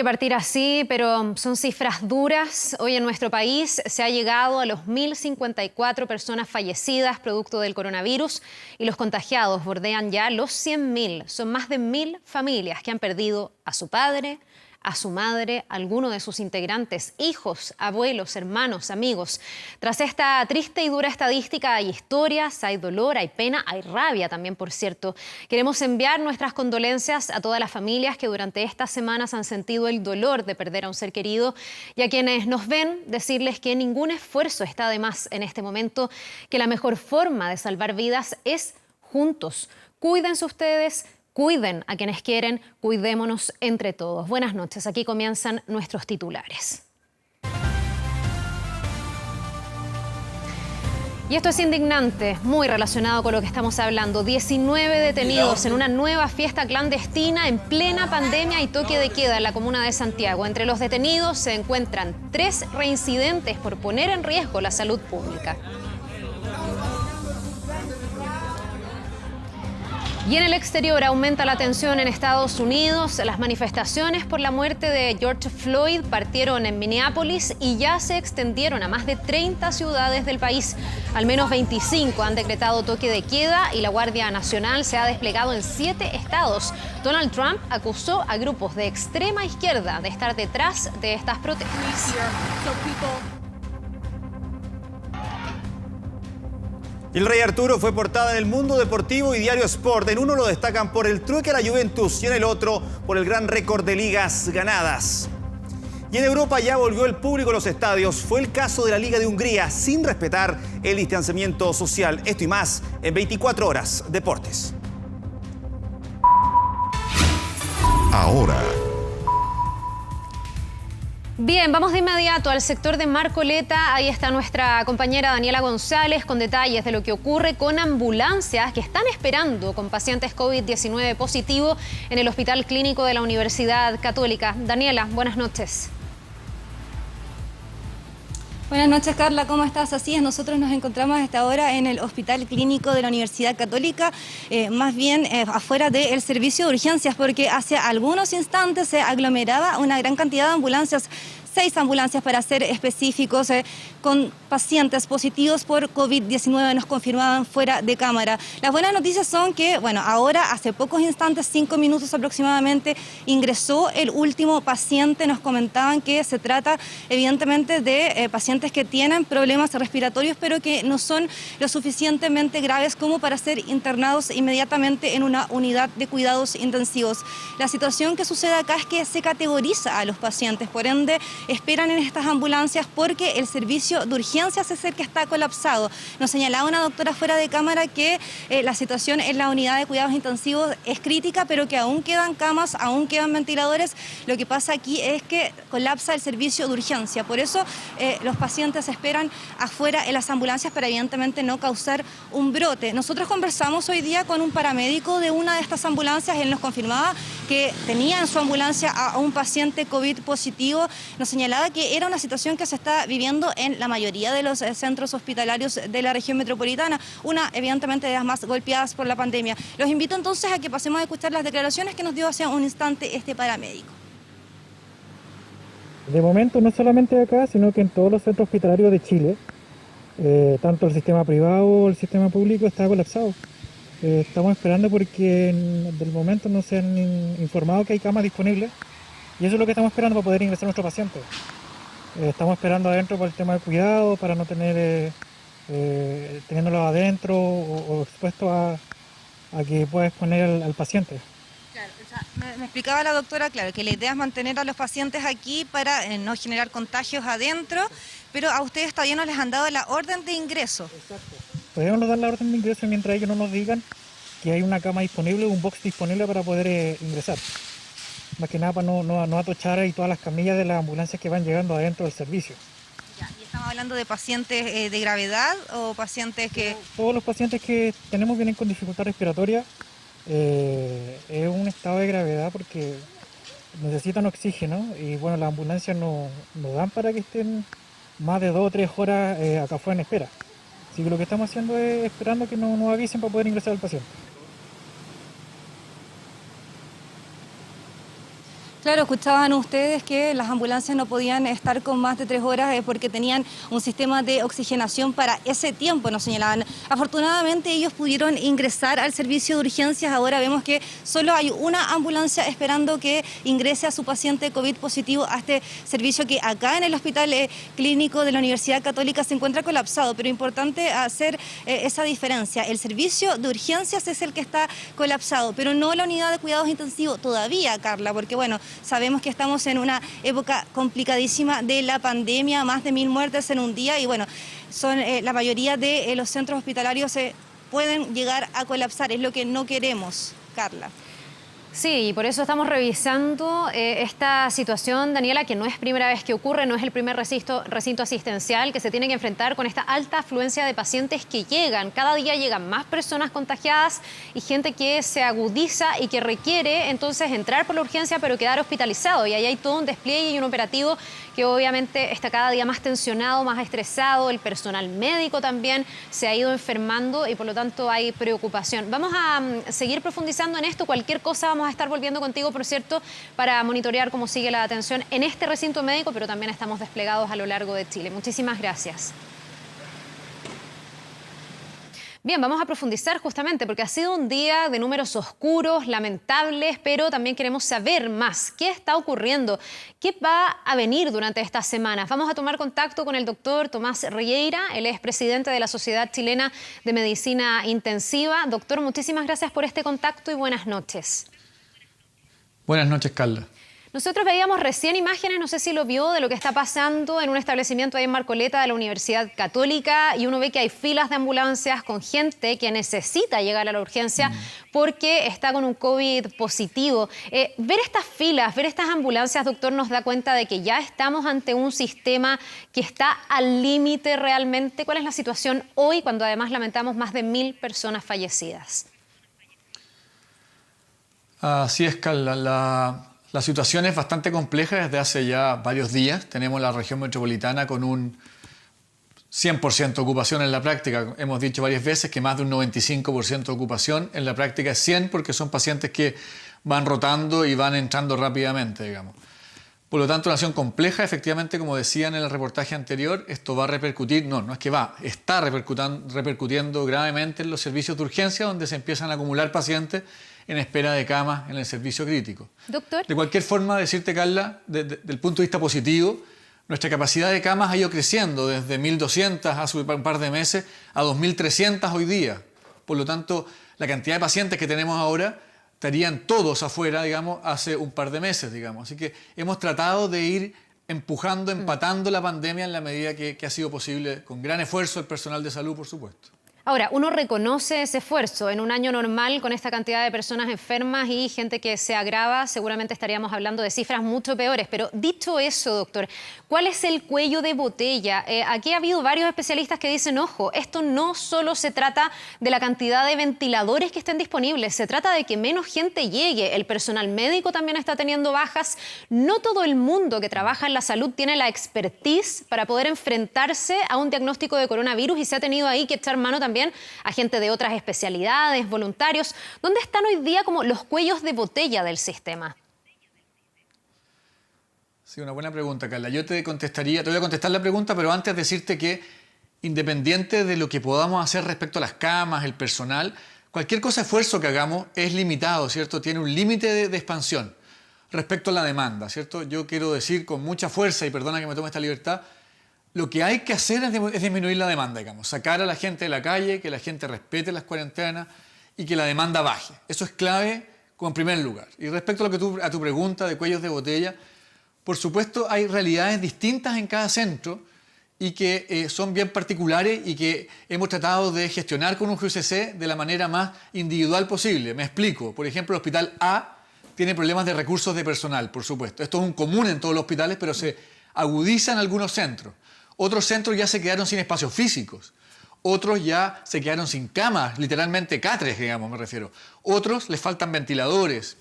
que partir así, pero son cifras duras. Hoy en nuestro país se ha llegado a los 1.054 personas fallecidas producto del coronavirus y los contagiados bordean ya los 100.000. Son más de 1.000 familias que han perdido a su padre, a su madre, a alguno de sus integrantes, hijos, abuelos, hermanos, amigos. Tras esta triste y dura estadística hay historias, hay dolor, hay pena, hay rabia también, por cierto. Queremos enviar nuestras condolencias a todas las familias que durante estas semanas han sentido el dolor de perder a un ser querido y a quienes nos ven decirles que ningún esfuerzo está de más en este momento, que la mejor forma de salvar vidas es juntos. Cuídense ustedes. Cuiden a quienes quieren, cuidémonos entre todos. Buenas noches, aquí comienzan nuestros titulares. Y esto es indignante, muy relacionado con lo que estamos hablando. 19 detenidos en una nueva fiesta clandestina en plena pandemia y toque de queda en la comuna de Santiago. Entre los detenidos se encuentran 3 reincidentes por poner en riesgo la salud pública. Y en el exterior aumenta la tensión en Estados Unidos. Las manifestaciones por la muerte de George Floyd partieron en Minneapolis y ya se extendieron a más de 30 ciudades del país. Al menos 25 han decretado toque de queda y la Guardia Nacional se ha desplegado en 7 estados. Donald Trump acusó a grupos de extrema izquierda de estar detrás de estas protestas. Y el Rey Arturo fue portada en El Mundo Deportivo y Diario Sport. En uno lo destacan por el trueque a la Juventus y en el otro por el gran récord de ligas ganadas. Y en Europa ya volvió el público a los estadios. Fue el caso de la Liga de Hungría, sin respetar el distanciamiento social. Esto y más en 24 horas Deportes. Ahora. Bien, vamos de inmediato al sector de Marcoleta. Ahí está nuestra compañera Daniela González con detalles de lo que ocurre con ambulancias que están esperando con pacientes COVID-19 positivo en el Hospital Clínico de la Universidad Católica. Daniela, buenas noches. Buenas noches, Carla, ¿cómo estás? Así es, nosotros nos encontramos a esta hora en el Hospital Clínico de la Universidad Católica, más bien afuera del servicio de urgencias, porque hace algunos instantes se aglomeraba una gran cantidad de ambulancias, 6 ambulancias para ser específicos, con pacientes positivos por COVID-19 nos confirmaban fuera de cámara. Las buenas noticias son que, bueno, ahora hace pocos instantes, 5 minutos aproximadamente, ingresó el último paciente. Nos comentaban que se trata evidentemente de pacientes que tienen problemas respiratorios, pero que no son lo suficientemente graves como para ser internados inmediatamente en una unidad de cuidados intensivos. La situación que sucede acá es que se categoriza a los pacientes, por ende esperan en estas ambulancias porque el servicio de urgencias es el que está colapsado. Nos señalaba una doctora fuera de cámara que la situación en la unidad de cuidados intensivos es crítica, pero que aún quedan camas, aún quedan ventiladores. Lo que pasa aquí es que colapsa el servicio de urgencia. Por eso los pacientes esperan afuera en las ambulancias para evidentemente no causar un brote. Nosotros conversamos hoy día con un paramédico de una de estas ambulancias. Él nos confirmaba que tenía en su ambulancia a un paciente COVID positivo. Nos señalaba que era una situación que se está viviendo en la mayoría de los centros hospitalarios de la región metropolitana, una evidentemente de las más golpeadas por la pandemia. Los invito entonces a que pasemos a escuchar las declaraciones que nos dio hace un instante este paramédico. De momento no solamente acá, sino que en todos los centros hospitalarios de Chile, tanto el sistema privado como el sistema público está colapsado. Estamos esperando porque del momento no se han informado que hay camas disponibles y eso es lo que estamos esperando para poder ingresar a nuestros pacientes. Estamos esperando adentro por el tema de cuidado, para no tener teniéndolo adentro o expuesto a que pueda exponer al paciente. Claro, o sea, me explicaba la doctora, claro, que la idea es mantener a los pacientes aquí para no generar contagios adentro, pero a ustedes todavía no les han dado la orden de ingreso. Exacto. Todavía no nos dan la orden de ingreso mientras ellos no nos digan que hay una cama disponible, un box disponible para poder ingresar. Más que nada para no atochar ahí todas las camillas de las ambulancias que van llegando adentro del servicio. Ya, ¿y estamos hablando de pacientes de gravedad o pacientes que...? Todos los pacientes que tenemos vienen con dificultad respiratoria. Es un estado de gravedad porque necesitan oxígeno y bueno, las ambulancias no dan para que estén más de 2 o 3 horas acá afuera en espera. Así que lo que estamos haciendo es esperando que nos avisen para poder ingresar al paciente. Claro, escuchaban ustedes que las ambulancias no podían estar con más de 3 horas porque tenían un sistema de oxigenación para ese tiempo, nos señalaban. Afortunadamente ellos pudieron ingresar al servicio de urgencias. Ahora vemos que solo hay una ambulancia esperando que ingrese a su paciente COVID positivo a este servicio que acá en el Hospital Clínico de la Universidad Católica se encuentra colapsado. Pero importante hacer esa diferencia. El servicio de urgencias es el que está colapsado, pero no la unidad de cuidados intensivos todavía, Carla, porque bueno, sabemos que estamos en una época complicadísima de la pandemia, más de 1000 muertes en un día y bueno, son la mayoría de los centros hospitalarios pueden llegar a colapsar, es lo que no queremos, Carla. Sí, y por eso estamos revisando esta situación, Daniela, que no es primera vez que ocurre, no es el primer recinto asistencial que se tiene que enfrentar con esta alta afluencia de pacientes que llegan. Cada día llegan más personas contagiadas y gente que se agudiza y que requiere entonces entrar por la urgencia pero quedar hospitalizado. Y ahí hay todo un despliegue y un operativo que obviamente está cada día más tensionado, más estresado. El personal médico también se ha ido enfermando y por lo tanto hay preocupación. Vamos a seguir profundizando en esto. Cualquier cosa vamos a estar volviendo contigo, por cierto, para monitorear cómo sigue la atención en este recinto médico, pero también estamos desplegados a lo largo de Chile. Muchísimas gracias. Bien, vamos a profundizar justamente porque ha sido un día de números oscuros, lamentables, pero también queremos saber más. ¿Qué está ocurriendo? ¿Qué va a venir durante estas semanas? Vamos a tomar contacto con el doctor Tomás Regueira. Él es presidente de la Sociedad Chilena de Medicina Intensiva. Doctor, muchísimas gracias por este contacto y buenas noches. Buenas noches, Carla. Nosotros veíamos recién imágenes, no sé si lo vio, de lo que está pasando en un establecimiento ahí en Marcoleta de la Universidad Católica y uno ve que hay filas de ambulancias con gente que necesita llegar a la urgencia porque está con un COVID positivo. Ver estas filas, ver estas ambulancias, doctor, nos da cuenta de que ya estamos ante un sistema que está al límite realmente. ¿Cuál es la situación hoy cuando además lamentamos más de 1000 personas fallecidas? Así es, Carla. La situación es bastante compleja desde hace ya varios días. Tenemos la región metropolitana con un 100% ocupación en la práctica. Hemos dicho varias veces que más de un 95% de ocupación. En la práctica es 100 porque son pacientes que van rotando y van entrando rápidamente, digamos. Por lo tanto, una situación compleja, efectivamente, como decían en el reportaje anterior, esto va a repercutir, no es que va, está repercutiendo gravemente en los servicios de urgencia donde se empiezan a acumular pacientes en espera de camas en el servicio crítico. Doctor. De cualquier forma, decirte, Carla, desde el punto de vista positivo, nuestra capacidad de camas ha ido creciendo desde 1.200 hace un par de meses a 2.300 hoy día. Por lo tanto, la cantidad de pacientes que tenemos ahora estarían todos afuera, digamos, hace un par de meses, digamos. Así que hemos tratado de ir empujando, empatando la pandemia en la medida que ha sido posible, con gran esfuerzo el personal de salud, por supuesto. Ahora, uno reconoce ese esfuerzo. En un año normal, con esta cantidad de personas enfermas y gente que se agrava, seguramente estaríamos hablando de cifras mucho peores. Pero dicho eso, doctor, ¿cuál es el cuello de botella? Aquí ha habido varios especialistas que dicen, ojo, esto no solo se trata de la cantidad de ventiladores que estén disponibles, se trata de que menos gente llegue. El personal médico también está teniendo bajas. No todo el mundo que trabaja en la salud tiene la expertise para poder enfrentarse a un diagnóstico de coronavirus y se ha tenido ahí que echar mano también a gente de otras especialidades, voluntarios. ¿Dónde están hoy día como los cuellos de botella del sistema? Sí, una buena pregunta, Carla. Yo te voy a contestar la pregunta, pero antes decirte que independiente de lo que podamos hacer respecto a las camas, el personal, cualquier esfuerzo que hagamos es limitado, ¿cierto? Tiene un límite de expansión respecto a la demanda, ¿cierto? Yo quiero decir con mucha fuerza, y perdona que me tome esta libertad, lo que hay que hacer es disminuir la demanda, digamos, sacar a la gente de la calle, que la gente respete las cuarentenas y que la demanda baje. Eso es clave en primer lugar. Y respecto a tu pregunta de cuellos de botella, por supuesto hay realidades distintas en cada centro y que son bien particulares y que hemos tratado de gestionar con un GUCC de la manera más individual posible. Me explico. Por ejemplo, el hospital A tiene problemas de recursos de personal, por supuesto. Esto es un común en todos los hospitales, pero se agudiza en algunos centros. Otros centros ya se quedaron sin espacios físicos. Otros ya se quedaron sin camas, literalmente catres, digamos, me refiero. Otros les faltan ventiladores.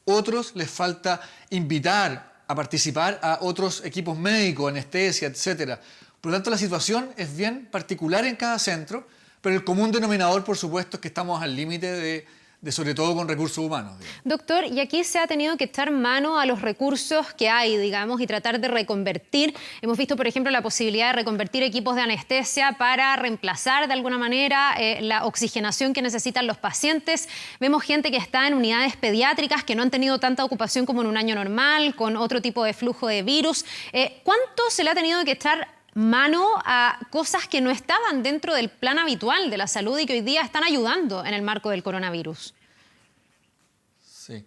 Otros les falta invitar a participar a otros equipos médicos, anestesia, etc. Por lo tanto, la situación es bien particular en cada centro, pero el común denominador, por supuesto, es que estamos al límite de sobre todo con recursos humanos. Digamos. Doctor, y aquí se ha tenido que echar mano a los recursos que hay, digamos, y tratar de reconvertir. Hemos visto, por ejemplo, la posibilidad de reconvertir equipos de anestesia para reemplazar de alguna manera la oxigenación que necesitan los pacientes. Vemos gente que está en unidades pediátricas que no han tenido tanta ocupación como en un año normal, con otro tipo de flujo de virus. ¿Cuánto se le ha tenido que echar mano a cosas que no estaban dentro del plan habitual de la salud y que hoy día están ayudando en el marco del coronavirus? Sí.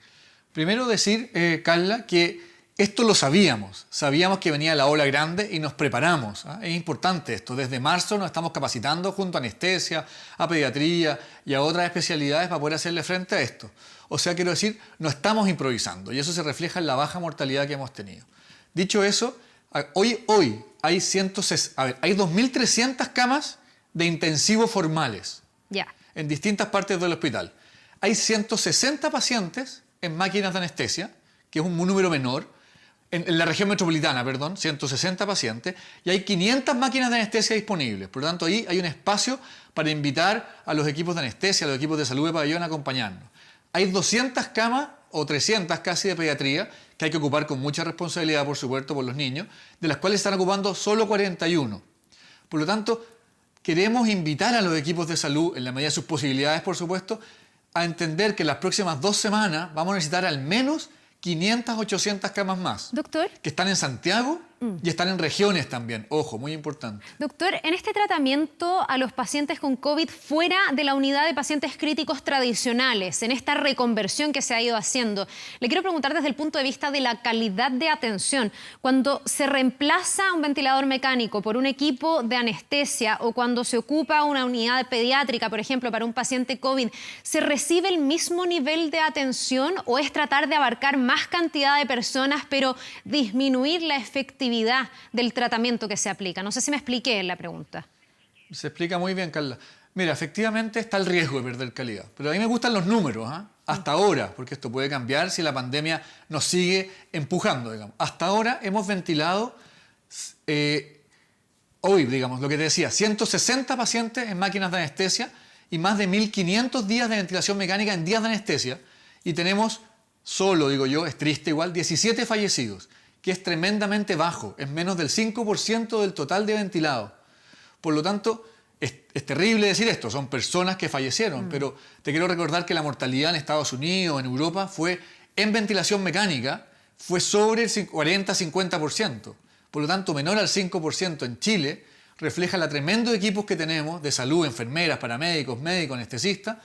Primero decir, Carla, que esto lo sabíamos. Sabíamos que venía la ola grande y nos preparamos. Es importante esto. Desde marzo nos estamos capacitando junto a anestesia, a pediatría y a otras especialidades para poder hacerle frente a esto. O sea, quiero decir, no estamos improvisando y eso se refleja en la baja mortalidad que hemos tenido. Dicho eso, hoy hay 2.300 camas de intensivo formales en distintas partes del hospital. Hay 160 pacientes en máquinas de anestesia, que es un número menor, en la región metropolitana, 160 pacientes, y hay 500 máquinas de anestesia disponibles. Por lo tanto, ahí hay un espacio para invitar a los equipos de anestesia, a los equipos de salud de pabellón a acompañarnos. Hay 200 camas o 300 casi de pediatría, que hay que ocupar con mucha responsabilidad, por supuesto, por los niños, de las cuales están ocupando solo 41. Por lo tanto, queremos invitar a los equipos de salud, en la medida de sus posibilidades, por supuesto, a entender que en las próximas 2 semanas vamos a necesitar al menos 500, 800 camas más. Doctor. Que están en Santiago y están en regiones también. Ojo, muy importante. Doctor, en este tratamiento a los pacientes con COVID fuera de la unidad de pacientes críticos tradicionales, en esta reconversión que se ha ido haciendo, le quiero preguntar desde el punto de vista de la calidad de atención. Cuando se reemplaza un ventilador mecánico por un equipo de anestesia o cuando se ocupa una unidad pediátrica, por ejemplo, para un paciente COVID, ¿se recibe el mismo nivel de atención o es tratar de abarcar más cantidad de personas pero disminuir la efectividad del tratamiento que se aplica? No sé si me expliqué en la pregunta. Se explica muy bien, Carla. Mira, efectivamente está el riesgo de perder calidad, pero a mí me gustan los números, hasta ahora, porque esto puede cambiar si la pandemia nos sigue empujando, digamos. Hasta ahora hemos ventilado, hoy, digamos, lo que te decía, 160 pacientes en máquinas de anestesia y más de 1.500 días de ventilación mecánica en días de anestesia, y tenemos solo, digo yo, es triste igual, 17 fallecidos, que es tremendamente bajo, es menos del 5% del total de ventilados. Por lo tanto, es terrible decir esto, son personas que fallecieron, pero te quiero recordar que la mortalidad en Estados Unidos, en Europa, fue en ventilación mecánica, fue sobre el 40-50%. Por lo tanto, menor al 5% en Chile, refleja la tremendo equipos que tenemos de salud, enfermeras, paramédicos, médicos, anestesistas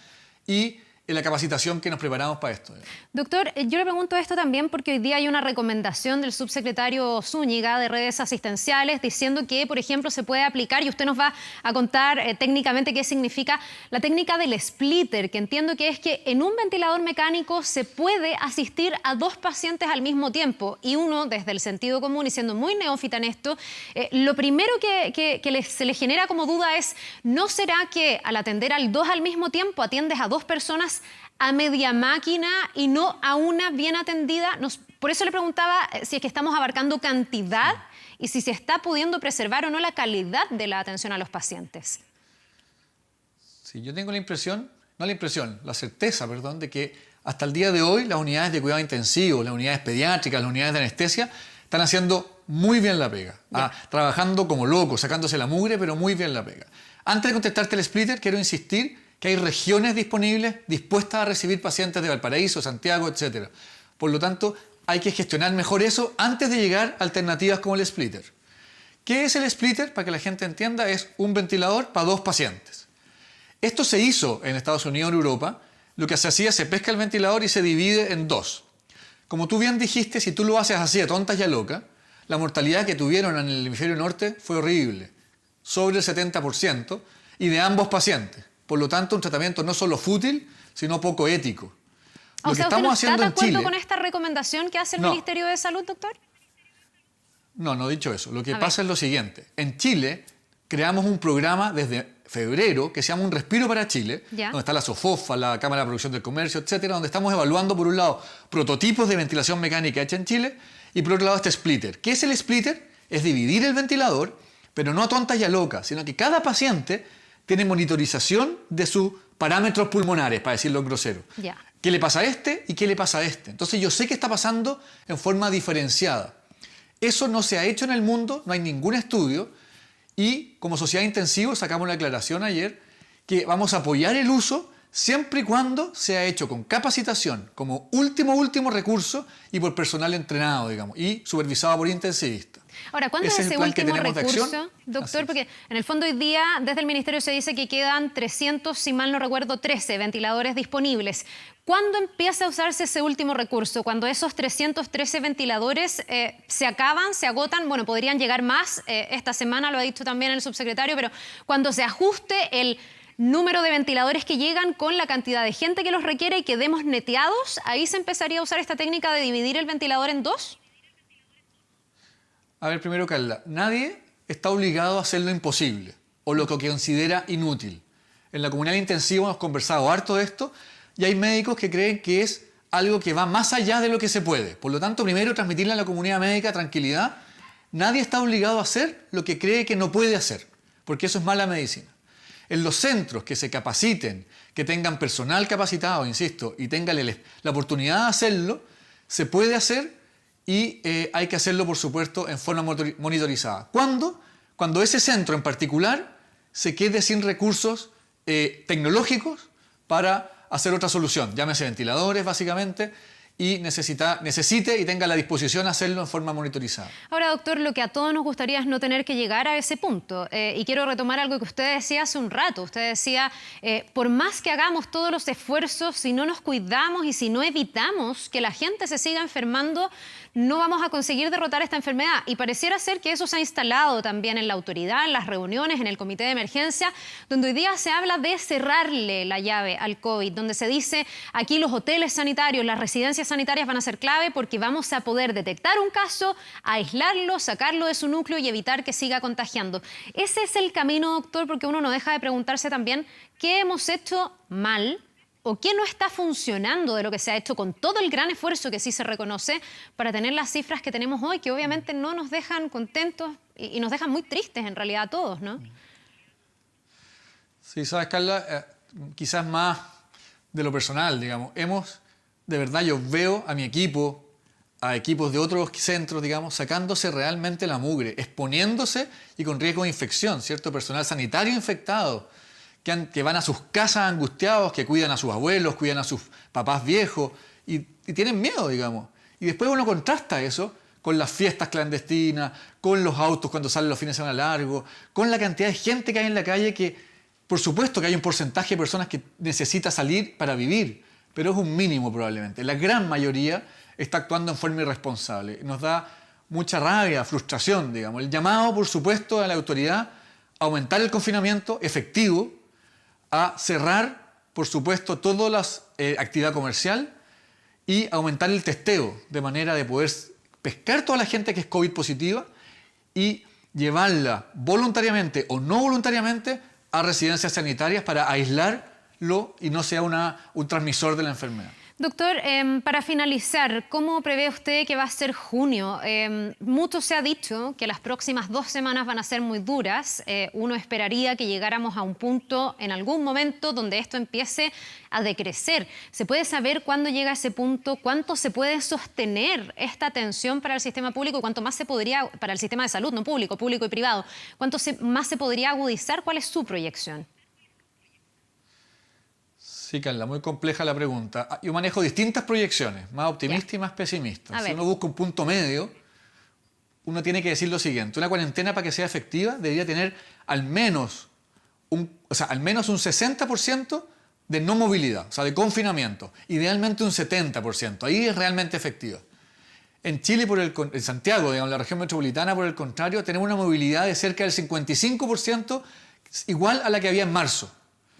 y en la capacitación que nos preparamos para esto. Doctor, yo le pregunto esto también porque hoy día hay una recomendación del subsecretario Zúñiga de redes asistenciales diciendo que, por ejemplo, se puede aplicar, y usted nos va a contar técnicamente qué significa la técnica del splitter, que entiendo que es que en un ventilador mecánico se puede asistir a 2 pacientes al mismo tiempo, y uno, desde el sentido común y siendo muy neófita en esto, lo primero que se le genera como duda es, ¿no será que al atender al 2 al mismo tiempo atiendes a 2 personas a media máquina y no a una bien atendida? Por eso le preguntaba si es que estamos abarcando cantidad y si se está pudiendo preservar o no la calidad de la atención a los pacientes. Sí, yo tengo la certeza, de que hasta el día de hoy las unidades de cuidado intensivo, las unidades pediátricas, las unidades de anestesia están haciendo muy bien la pega, trabajando como locos, sacándose la mugre, pero muy bien la pega. Antes de contestarte el splitter, quiero insistir que hay regiones disponibles dispuestas a recibir pacientes de Valparaíso, Santiago, etc. Por lo tanto, hay que gestionar mejor eso antes de llegar a alternativas como el splitter. ¿Qué es el splitter? Para que la gente entienda, es un ventilador para 2 pacientes. Esto se hizo en Estados Unidos y en Europa. Lo que se hacía, se pesca el ventilador y se divide en 2. Como tú bien dijiste, si tú lo haces así a tontas y a locas, la mortalidad que tuvieron en el hemisferio norte fue horrible, sobre el 70%, y de ambos pacientes. Por lo tanto, un tratamiento no solo fútil, sino poco ético. O sea, ¿usted no está de acuerdo con esta recomendación que hace el Ministerio de Salud, doctor? No he dicho eso. Lo que pasa es lo siguiente. En Chile creamos un programa desde febrero que se llama Un Respiro para Chile, donde está la SOFOFA, la Cámara de Producción del Comercio, etcétera, donde estamos evaluando, por un lado, prototipos de ventilación mecánica hecha en Chile y, por otro lado, este splitter. ¿Qué es el splitter? Es dividir el ventilador, pero no a tontas y a locas, sino que cada paciente tiene monitorización de sus parámetros pulmonares, para decirlo en grosero. Ya. ¿Qué le pasa a este y qué le pasa a este? Entonces yo sé que está pasando en forma diferenciada. Eso no se ha hecho en el mundo, no hay ningún estudio, y como sociedad intensivo sacamos la aclaración ayer que vamos a apoyar el uso siempre y cuando sea hecho con capacitación como último recurso y por personal entrenado, digamos, y supervisado por intensivistas. Ahora, ¿cuándo es ese último recurso, doctor? Porque en el fondo hoy día desde el Ministerio se dice que quedan 300, si mal no recuerdo, 13 ventiladores disponibles. ¿Cuándo empieza a usarse ese último recurso? Cuando esos 313 ventiladores se acaban, se agotan, bueno, podrían llegar más, esta semana lo ha dicho también el subsecretario, pero cuando se ajuste el número de ventiladores que llegan con la cantidad de gente que los requiere y quedemos neteados, ¿ahí se empezaría a usar esta técnica de dividir el ventilador en dos? A ver, primero, Carla, nadie está obligado a hacer lo imposible o lo que considera inútil. En la comunidad intensiva hemos conversado harto de esto y hay médicos que creen que es algo que va más allá de lo que se puede. Por lo tanto, primero, transmitirle a la comunidad médica tranquilidad. Nadie está obligado a hacer lo que cree que no puede hacer, porque eso es mala medicina. En los centros que se capaciten, que tengan personal capacitado, insisto, y tengan la oportunidad de hacerlo, se puede hacer. Y hay que hacerlo, por supuesto, en forma monitorizada. ¿Cuándo? Cuando ese centro en particular se quede sin recursos tecnológicos para hacer otra solución, llámese ventiladores básicamente, y necesite y tenga la disposición a hacerlo en forma monitorizada. Ahora, doctor, lo que a todos nos gustaría es no tener que llegar a ese punto. Y quiero retomar algo que usted decía hace un rato. Usted decía, por más que hagamos todos los esfuerzos, si no nos cuidamos y si no evitamos que la gente se siga enfermando, no vamos a conseguir derrotar esta enfermedad. Y pareciera ser que eso se ha instalado también en la autoridad, en las reuniones, en el comité de emergencia, donde hoy día se habla de cerrarle la llave al COVID, donde se dice aquí los hoteles sanitarios, las residencias sanitarias van a ser clave porque vamos a poder detectar un caso, aislarlo, sacarlo de su núcleo y evitar que siga contagiando. Ese es el camino, doctor, porque uno no deja de preguntarse también qué hemos hecho mal o qué no está funcionando de lo que se ha hecho con todo el gran esfuerzo que sí se reconoce para tener las cifras que tenemos hoy, que obviamente no nos dejan contentos y nos dejan muy tristes en realidad a todos, ¿no? Sí, sabes, Carla, quizás más de lo personal, digamos. De verdad, yo veo a mi equipo, a equipos de otros centros, digamos, sacándose realmente la mugre, exponiéndose y con riesgo de infección, ¿cierto? Personal sanitario infectado, que van a sus casas angustiados, que cuidan a sus abuelos, cuidan a sus papás viejos y tienen miedo, digamos. Y después uno contrasta eso con las fiestas clandestinas, con los autos cuando salen los fines de semana largos, con la cantidad de gente que hay en la calle que, por supuesto que hay un porcentaje de personas que necesita salir para vivir, pero es un mínimo probablemente. La gran mayoría está actuando en forma irresponsable. Nos da mucha rabia, frustración, digamos. El llamado, por supuesto, a la autoridad a aumentar el confinamiento efectivo, a cerrar, por supuesto, toda la actividad comercial y aumentar el testeo de manera de poder pescar toda la gente que es COVID positiva y llevarla voluntariamente o no voluntariamente a residencias sanitarias para aislarlo y no sea un transmisor de la enfermedad. Doctor, para finalizar, ¿cómo prevé usted que va a ser junio? Mucho se ha dicho que las próximas 2 semanas van a ser muy duras. Uno esperaría que llegáramos a un punto en algún momento donde esto empiece a decrecer. ¿Se puede saber cuándo llega ese punto? ¿Cuánto se puede sostener esta tensión para el sistema público? ¿Cuánto más se podría, para el sistema de salud, no público, público y privado? ¿Cuánto más se podría agudizar? ¿Cuál es su proyección? Sí, Carla, muy compleja la pregunta. Yo manejo distintas proyecciones, más optimistas y más pesimistas. Si uno busca un punto medio, uno tiene que decir lo siguiente. Una cuarentena, para que sea efectiva, debería tener al menos un 60% de no movilidad, o sea, de confinamiento. Idealmente un 70%. Ahí es realmente efectiva. En Chile, en Santiago, digamos, la región metropolitana, por el contrario, tenemos una movilidad de cerca del 55%, igual a la que había en marzo.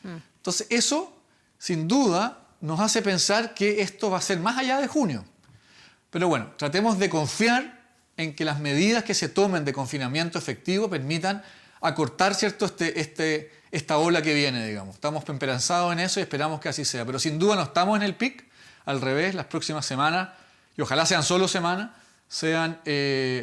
Entonces, eso sin duda nos hace pensar que esto va a ser más allá de junio. Pero bueno, tratemos de confiar en que las medidas que se tomen de confinamiento efectivo permitan acortar, ¿cierto?, esta ola que viene, digamos. Estamos esperanzados en eso y esperamos que así sea. Pero sin duda no estamos en el pic. Al revés, las próximas semanas, y ojalá sean solo semanas, sean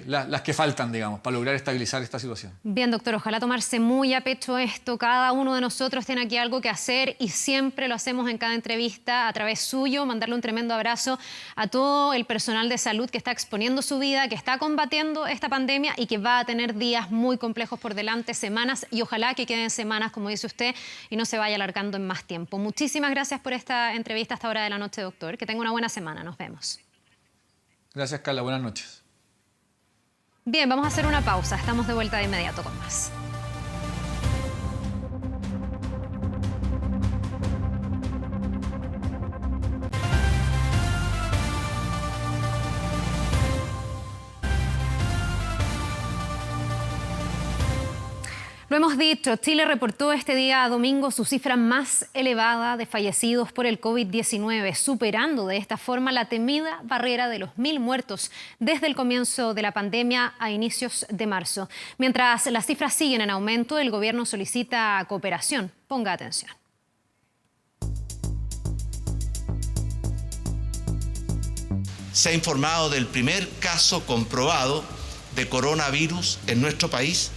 las que faltan, digamos, para lograr estabilizar esta situación. Bien, doctor, ojalá tomarse muy a pecho esto. Cada uno de nosotros tiene aquí algo que hacer y siempre lo hacemos en cada entrevista a través suyo. Mandarle un tremendo abrazo a todo el personal de salud que está exponiendo su vida, que está combatiendo esta pandemia y que va a tener días muy complejos por delante, semanas, y ojalá que queden semanas, como dice usted, y no se vaya alargando en más tiempo. Muchísimas gracias por esta entrevista a esta hora de la noche, doctor. Que tenga una buena semana. Nos vemos. Gracias, Carla. Buenas noches. Bien, vamos a hacer una pausa. Estamos de vuelta de inmediato con más. Lo hemos dicho, Chile reportó este día domingo su cifra más elevada de fallecidos por el COVID-19, superando de esta forma la temida barrera de los 1.000 muertos desde el comienzo de la pandemia a inicios de marzo. Mientras las cifras siguen en aumento, el gobierno solicita cooperación. Ponga atención. Se ha informado del primer caso comprobado de coronavirus en nuestro país.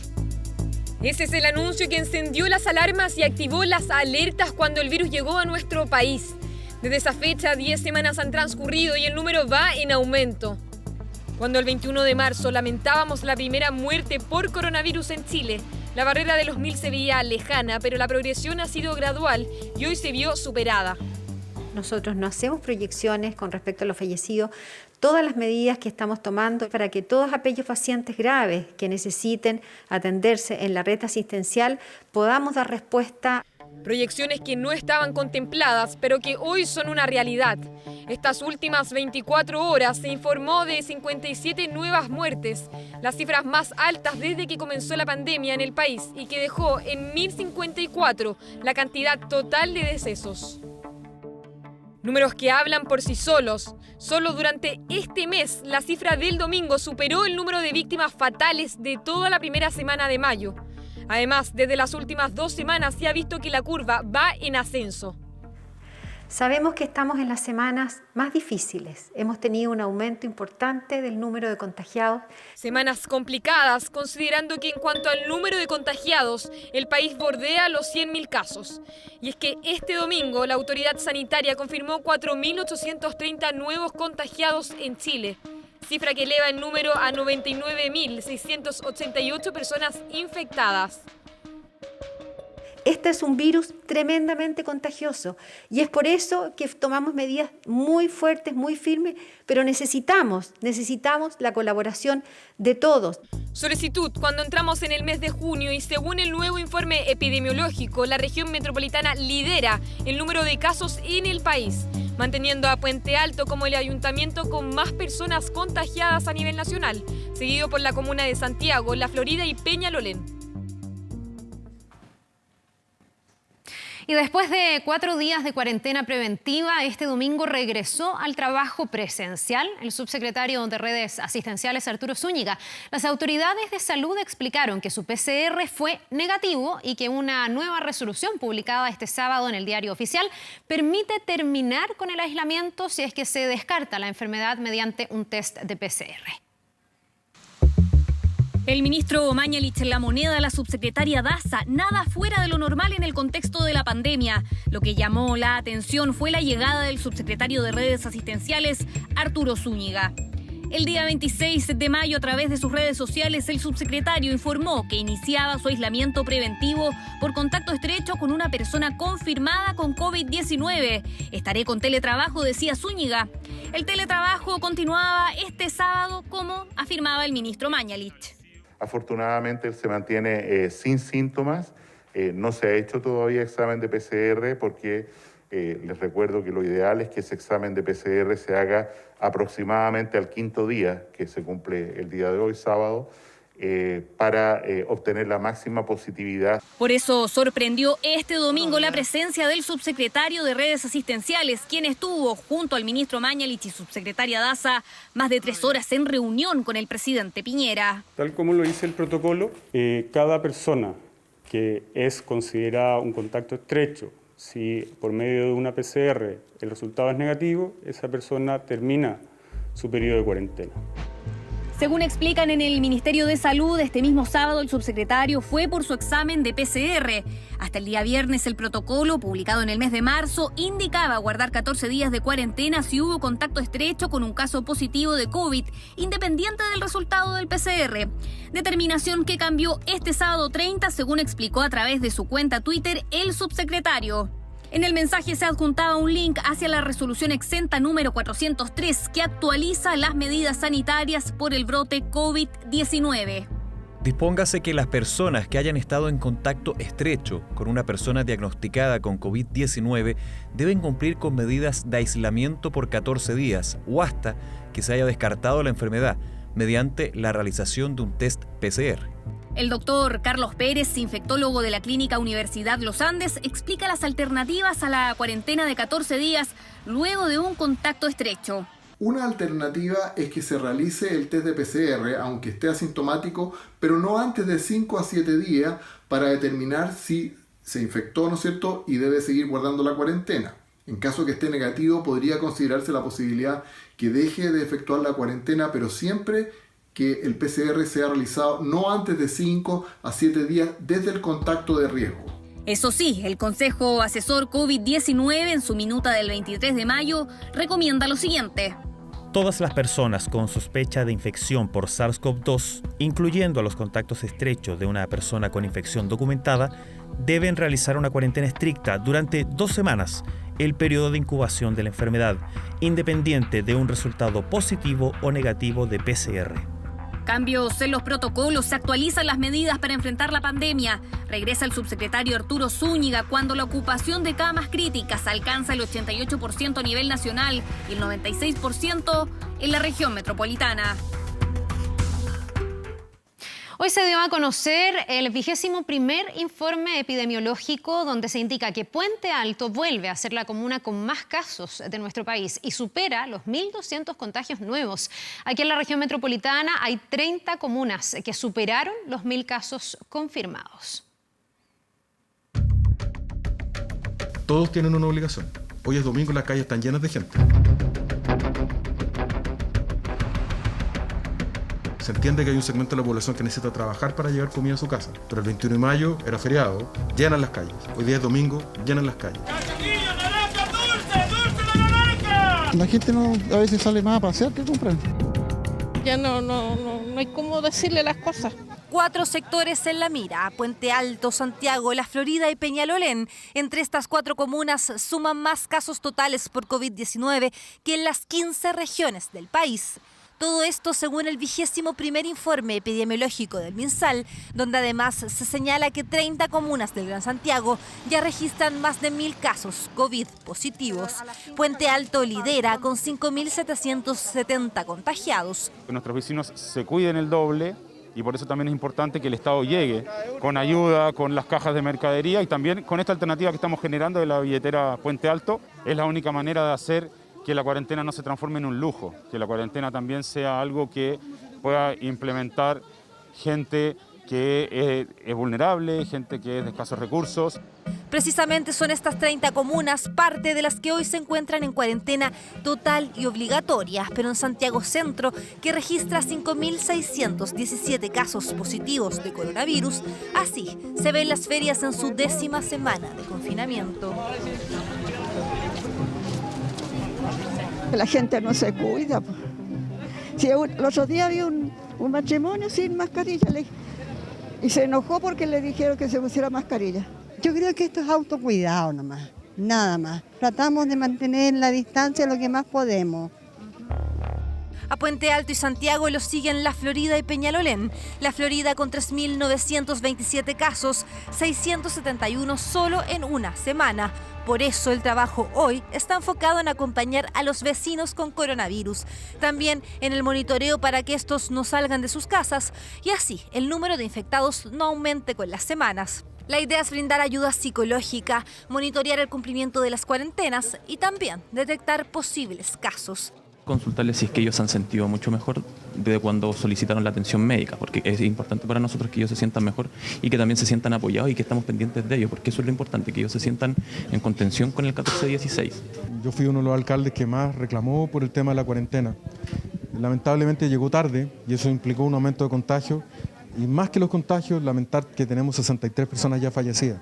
Ese es el anuncio que encendió las alarmas y activó las alertas cuando el virus llegó a nuestro país. Desde esa fecha, 10 semanas han transcurrido y el número va en aumento. Cuando el 21 de marzo lamentábamos la primera muerte por coronavirus en Chile, la barrera de los 1.000 se veía lejana, pero la progresión ha sido gradual y hoy se vio superada. Nosotros no hacemos proyecciones con respecto a los fallecidos. Todas las medidas que estamos tomando para que todos aquellos pacientes graves que necesiten atenderse en la red asistencial podamos dar respuesta. Proyecciones que no estaban contempladas, pero que hoy son una realidad. Estas últimas 24 horas se informó de 57 nuevas muertes, las cifras más altas desde que comenzó la pandemia en el país y que dejó en 1.054 la cantidad total de decesos. Números que hablan por sí solos. Solo durante este mes, la cifra del domingo superó el número de víctimas fatales de toda la primera semana de mayo. Además, desde las últimas 2 semanas se ha visto que la curva va en ascenso. Sabemos que estamos en las semanas más difíciles. Hemos tenido un aumento importante del número de contagiados. Semanas complicadas, considerando que en cuanto al número de contagiados, el país bordea los 100.000 casos. Y es que este domingo la autoridad sanitaria confirmó 4.830 nuevos contagiados en Chile, cifra que eleva el número a 99.688 personas infectadas. Este es un virus tremendamente contagioso y es por eso que tomamos medidas muy fuertes, muy firmes, pero necesitamos la colaboración de todos. Solicitud cuando entramos en el mes de junio y según el nuevo informe epidemiológico, la región metropolitana lidera el número de casos en el país, manteniendo a Puente Alto como el ayuntamiento con más personas contagiadas a nivel nacional, seguido por la comuna de Santiago, La Florida y Peñalolén. Y después de 4 días de cuarentena preventiva, este domingo regresó al trabajo presencial el subsecretario de Redes Asistenciales, Arturo Zúñiga. Las autoridades de salud explicaron que su PCR fue negativo y que una nueva resolución publicada este sábado en el Diario Oficial permite terminar con el aislamiento si es que se descarta la enfermedad mediante un test de PCR. El ministro Mañalich en La Moneda, la subsecretaria Daza, nada fuera de lo normal en el contexto de la pandemia. Lo que llamó la atención fue la llegada del subsecretario de Redes Asistenciales, Arturo Zúñiga. El día 26 de mayo, a través de sus redes sociales, el subsecretario informó que iniciaba su aislamiento preventivo por contacto estrecho con una persona confirmada con COVID-19. Estaré con teletrabajo, decía Zúñiga. El teletrabajo continuaba este sábado, como afirmaba el ministro Mañalich. Afortunadamente él se mantiene sin síntomas, no se ha hecho todavía examen de PCR porque les recuerdo que lo ideal es que ese examen de PCR se haga aproximadamente al 5.º día, que se cumple el día de hoy, sábado, para obtener la máxima positividad. Por eso sorprendió este domingo la presencia del subsecretario de Redes Asistenciales, quien estuvo junto al ministro Mañalich y subsecretaria Daza más de 3 horas en reunión con el presidente Piñera. Tal como lo dice el protocolo, cada persona que es considerada un contacto estrecho, si por medio de una PCR el resultado es negativo, esa persona termina su periodo de cuarentena. Según explican en el Ministerio de Salud, este mismo sábado el subsecretario fue por su examen de PCR. Hasta el día viernes el protocolo, publicado en el mes de marzo, indicaba guardar 14 días de cuarentena si hubo contacto estrecho con un caso positivo de COVID, independiente del resultado del PCR. Determinación que cambió este sábado 30, según explicó a través de su cuenta Twitter el subsecretario. En el mensaje se adjuntaba un link hacia la resolución exenta número 403 que actualiza las medidas sanitarias por el brote COVID-19. Dispóngase que las personas que hayan estado en contacto estrecho con una persona diagnosticada con COVID-19 deben cumplir con medidas de aislamiento por 14 días o hasta que se haya descartado la enfermedad mediante la realización de un test PCR. El doctor Carlos Pérez, infectólogo de la Clínica Universidad Los Andes, explica las alternativas a la cuarentena de 14 días luego de un contacto estrecho. Una alternativa es que se realice el test de PCR, aunque esté asintomático, pero no antes de 5 a 7 días para determinar si se infectó, ¿no es cierto?, y debe seguir guardando la cuarentena. En caso que esté negativo, podría considerarse la posibilidad que deje de efectuar la cuarentena, pero siempre que el PCR sea realizado no antes de 5 a 7 días desde el contacto de riesgo. Eso sí, el Consejo Asesor COVID-19 en su minuta del 23 de mayo recomienda lo siguiente. Todas las personas con sospecha de infección por SARS-CoV-2, incluyendo a los contactos estrechos de una persona con infección documentada, deben realizar una cuarentena estricta durante 2 semanas, el periodo de incubación de la enfermedad, independiente de un resultado positivo o negativo de PCR. Cambios en los protocolos, se actualizan las medidas para enfrentar la pandemia. Regresa el subsecretario Arturo Zúñiga cuando la ocupación de camas críticas alcanza el 88% a nivel nacional y el 96% en la región metropolitana. Hoy se dio a conocer el 21º informe epidemiológico donde se indica que Puente Alto vuelve a ser la comuna con más casos de nuestro país y supera los 1.200 contagios nuevos. Aquí en la región metropolitana hay 30 comunas que superaron los 1.000 casos confirmados. Todos tienen una obligación. Hoy es domingo y las calles están llenas de gente. Se entiende que hay un segmento de la población que necesita trabajar para llevar comida a su casa. Pero el 21 de mayo era feriado, llenan las calles. Hoy día es domingo, llenan las calles. La gente a veces sale más a pasear que a comprar. Ya no hay cómo decirle las cosas. 4 sectores en la mira: Puente Alto, Santiago, La Florida y Peñalolén. Entre estas 4 comunas suman más casos totales por COVID-19 que en las 15 regiones del país. Todo esto según el 21º informe epidemiológico del MinSal, donde además se señala que 30 comunas del Gran Santiago ya registran más de 1.000 casos COVID positivos. Puente Alto lidera con 5.770 contagiados. Nuestros vecinos se cuiden el doble y por eso también es importante que el Estado llegue con ayuda, con las cajas de mercadería y también con esta alternativa que estamos generando de la billetera Puente Alto. Es la única manera de hacer que la cuarentena no se transforme en un lujo, que la cuarentena también sea algo que pueda implementar gente que es vulnerable, gente que es de escasos recursos. Precisamente son estas 30 comunas parte de las que hoy se encuentran en cuarentena total y obligatoria, pero en Santiago Centro, que registra 5.617 casos positivos de coronavirus, así se ven las ferias en su 10ª semana de confinamiento. La gente no se cuida. Si el otro día había un matrimonio sin mascarilla y se enojó porque le dijeron que se pusiera mascarilla. Yo creo que esto es autocuidado nomás, nada más. Tratamos de mantener la distancia lo que más podemos. A Puente Alto y Santiago los siguen La Florida y Peñalolén. La Florida con 3.927 casos, 671 solo en una semana. Por eso el trabajo hoy está enfocado en acompañar a los vecinos con coronavirus. También en el monitoreo para que estos no salgan de sus casas y así el número de infectados no aumente con las semanas. La idea es brindar ayuda psicológica, monitorear el cumplimiento de las cuarentenas y también detectar posibles casos. Consultarles si es que ellos se han sentido mucho mejor desde cuando solicitaron la atención médica, porque es importante para nosotros que ellos se sientan mejor y que también se sientan apoyados y que estamos pendientes de ellos, porque eso es lo importante, que ellos se sientan en contención con el 1416. Yo fui uno de los alcaldes que más reclamó por el tema de la cuarentena. lamentablemente llegó tarde y eso implicó un aumento de contagios. Y más que los contagios, lamentar que tenemos 63 personas ya fallecidas.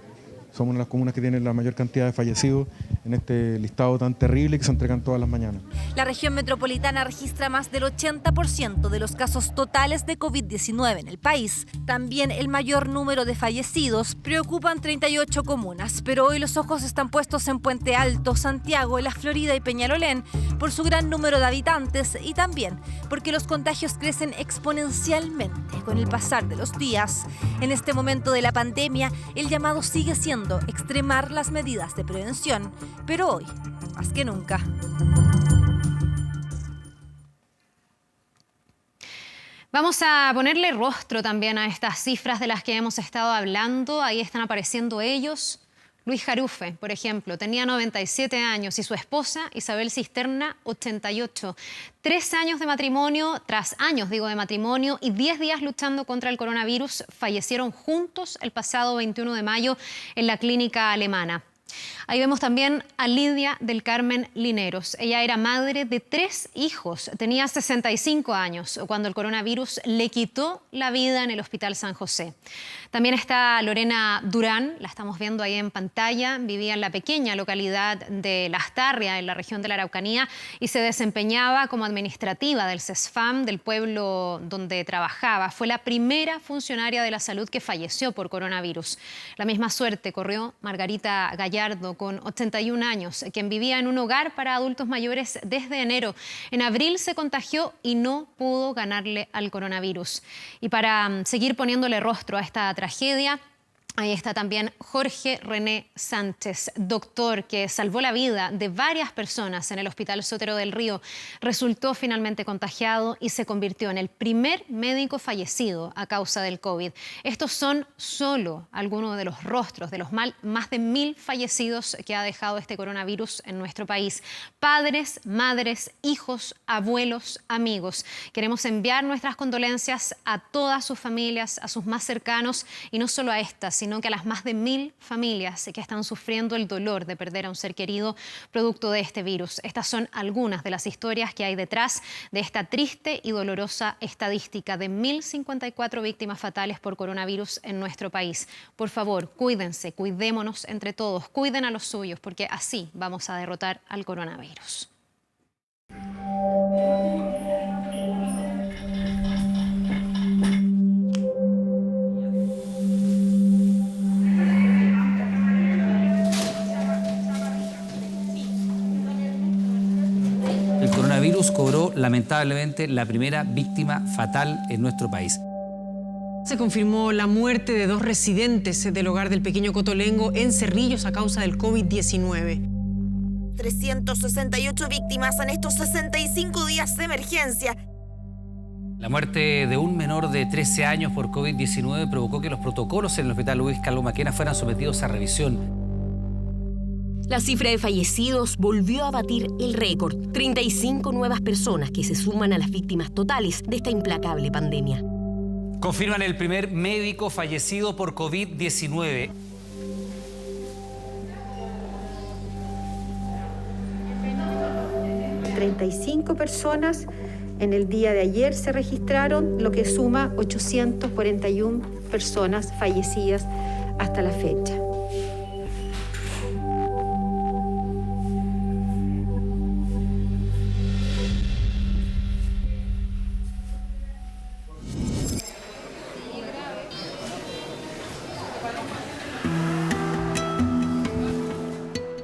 Somos una de las comunas que tienen la mayor cantidad de fallecidos en este listado tan terrible que se entregan todas las mañanas. La región metropolitana registra más del 80% de los casos totales de COVID-19 en el país. También el mayor número de fallecidos preocupan 38 comunas, pero hoy los ojos están puestos en Puente Alto, Santiago, La Florida y Peñalolén por su gran número de habitantes y también porque los contagios crecen exponencialmente con el pasar de los días. En este momento de la pandemia, el llamado sigue siendo extremar las medidas de prevención, pero hoy, más que nunca. Vamos a ponerle rostro también a estas cifras de las que hemos estado hablando. Ahí están apareciendo ellos. Luis Jarufe, por ejemplo, tenía 97 años y su esposa, Isabel Cisterna, 88. 3 años de matrimonio, tras años, de matrimonio y 10 días luchando contra el coronavirus, fallecieron juntos el pasado 21 de mayo en la clínica alemana. Ahí vemos también a Lidia del Carmen Lineros. Ella era madre de 3 hijos, tenía 65 años cuando el coronavirus le quitó la vida en el Hospital San José. También está Lorena Durán, la estamos viendo ahí en pantalla, vivía en la pequeña localidad de Lastarria, en la región de la Araucanía, y se desempeñaba como administrativa del CESFAM, del pueblo donde trabajaba. Fue la primera funcionaria de la salud que falleció por coronavirus. La misma suerte corrió Margarita Gallardo, con 81 años, quien vivía en un hogar para adultos mayores desde enero. En abril se contagió y no pudo ganarle al coronavirus. Y para seguir poniéndole rostro a esta tragedia, ahí está también Jorge René Sánchez, doctor que salvó la vida de varias personas en el Hospital Sotero del Río. Resultó finalmente contagiado y se convirtió en el primer médico fallecido a causa del COVID. Estos son solo algunos de los rostros de los más de 1000 fallecidos que ha dejado este coronavirus en nuestro país. Padres, madres, hijos, abuelos, amigos. Queremos enviar nuestras condolencias a todas sus familias, a sus más cercanos y no solo a estas, sino que a las más de 1000 familias que están sufriendo el dolor de perder a un ser querido producto de este virus. Estas son algunas de las historias que hay detrás de esta triste y dolorosa estadística de 1054 víctimas fatales por coronavirus en nuestro país. Por favor, cuídense, cuidémonos entre todos, cuiden a los suyos, porque así vamos a derrotar al coronavirus. El coronavirus cobró lamentablemente la primera víctima fatal en nuestro país. Se confirmó la muerte de 2 residentes del hogar del pequeño Cotolengo en Cerrillos a causa del COVID-19. 368 víctimas en estos 65 días de emergencia. La muerte de un menor de 13 años por COVID-19 provocó que los protocolos en el Hospital Luis Carlos Maquena fueran sometidos a revisión. La cifra de fallecidos volvió a batir el récord. 35 nuevas personas que se suman a las víctimas totales de esta implacable pandemia. Confirman el primer médico fallecido por COVID-19. ...35 personas en el día de ayer se registraron, lo que suma 841 personas fallecidas hasta la fecha.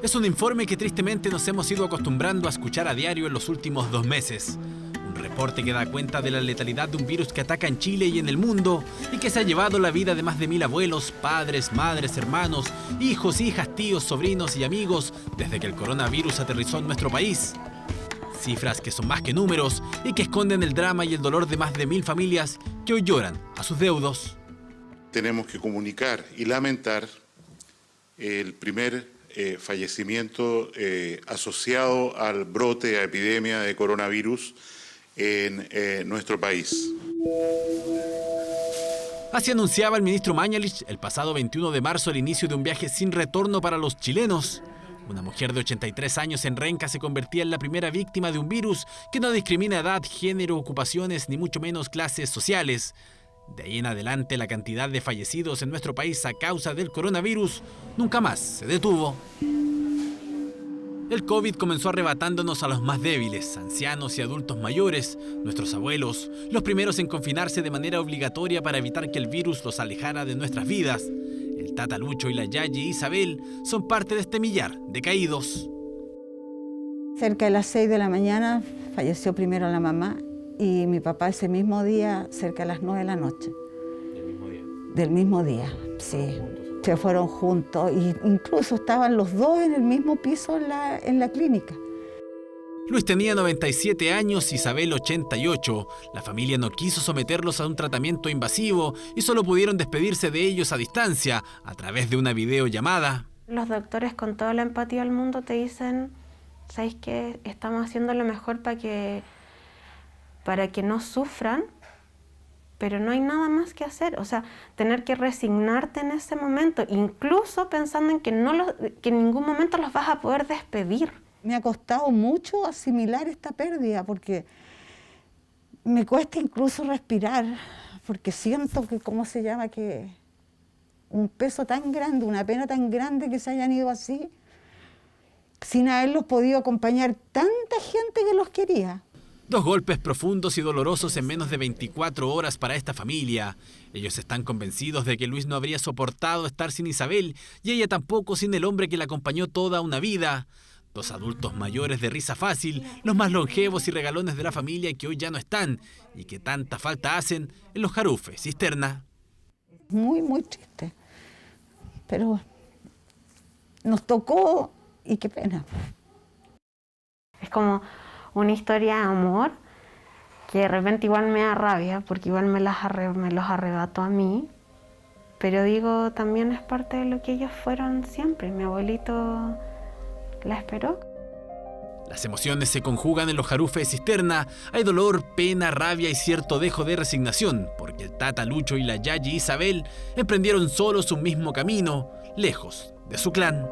Es un informe que tristemente nos hemos ido acostumbrando a escuchar a diario en los últimos 2 meses. Un reporte que da cuenta de la letalidad de un virus que ataca en Chile y en el mundo y que se ha llevado la vida de más de 1000 abuelos, padres, madres, hermanos, hijos, hijas, tíos, sobrinos y amigos desde que el coronavirus aterrizó en nuestro país. Cifras que son más que números y que esconden el drama y el dolor de más de 1000 familias que hoy lloran a sus deudos. Tenemos que comunicar y lamentar el primer fallecimiento asociado al brote, a epidemia de coronavirus en nuestro país. Así anunciaba el ministro Mañalich el pasado 21 de marzo el inicio de un viaje sin retorno para los chilenos. Una mujer de 83 años en Renca se convertía en la primera víctima de un virus que no discrimina edad, género, ocupaciones, ni mucho menos clases sociales. De ahí en adelante, la cantidad de fallecidos en nuestro país a causa del coronavirus nunca más se detuvo. El COVID comenzó arrebatándonos a los más débiles, ancianos y adultos mayores, nuestros abuelos, los primeros en confinarse de manera obligatoria para evitar que el virus los alejara de nuestras vidas. El Tata Lucho y la Yayi Isabel son parte de este millar de caídos. Cerca de las 6 de la mañana falleció primero la mamá y mi papá ese mismo día, cerca de las 9 de la noche. ¿Del mismo día? Del mismo día, sí. Se fueron juntos e incluso estaban los dos en el mismo piso en la clínica. Luis tenía 97 años, Isabel 88. La familia no quiso someterlos a un tratamiento invasivo y solo pudieron despedirse de ellos a distancia, a través de una videollamada. Los doctores con toda la empatía del mundo te dicen, ¿sabéis qué? Estamos haciendo lo mejor para que no sufran, pero no hay nada más que hacer. O sea, tener que resignarte en ese momento, incluso pensando en que en ningún momento los vas a poder despedir. Me ha costado mucho asimilar esta pérdida porque me cuesta incluso respirar, porque siento que, que un peso tan grande, una pena tan grande que se hayan ido así, sin haberlos podido acompañar tanta gente que los quería. 2 golpes profundos y dolorosos en menos de 24 horas para esta familia. Ellos están convencidos de que Luis no habría soportado estar sin Isabel y ella tampoco sin el hombre que la acompañó toda una vida. 2 adultos mayores de risa fácil, los más longevos y regalones de la familia que hoy ya no están y que tanta falta hacen en los Jarufes Cisterna. Muy, muy triste, pero nos tocó y qué pena. Es como una historia de amor que de repente igual me da rabia porque igual me los arrebató a mí, pero digo, también es parte de lo que ellos fueron siempre. Mi abuelito la esperó. Las emociones se conjugan en los Jarufes Cisterna. Hay dolor, pena, rabia y cierto dejo de resignación, porque el Tata Lucho y la Yayi Isabel emprendieron solos un mismo camino, lejos de su clan.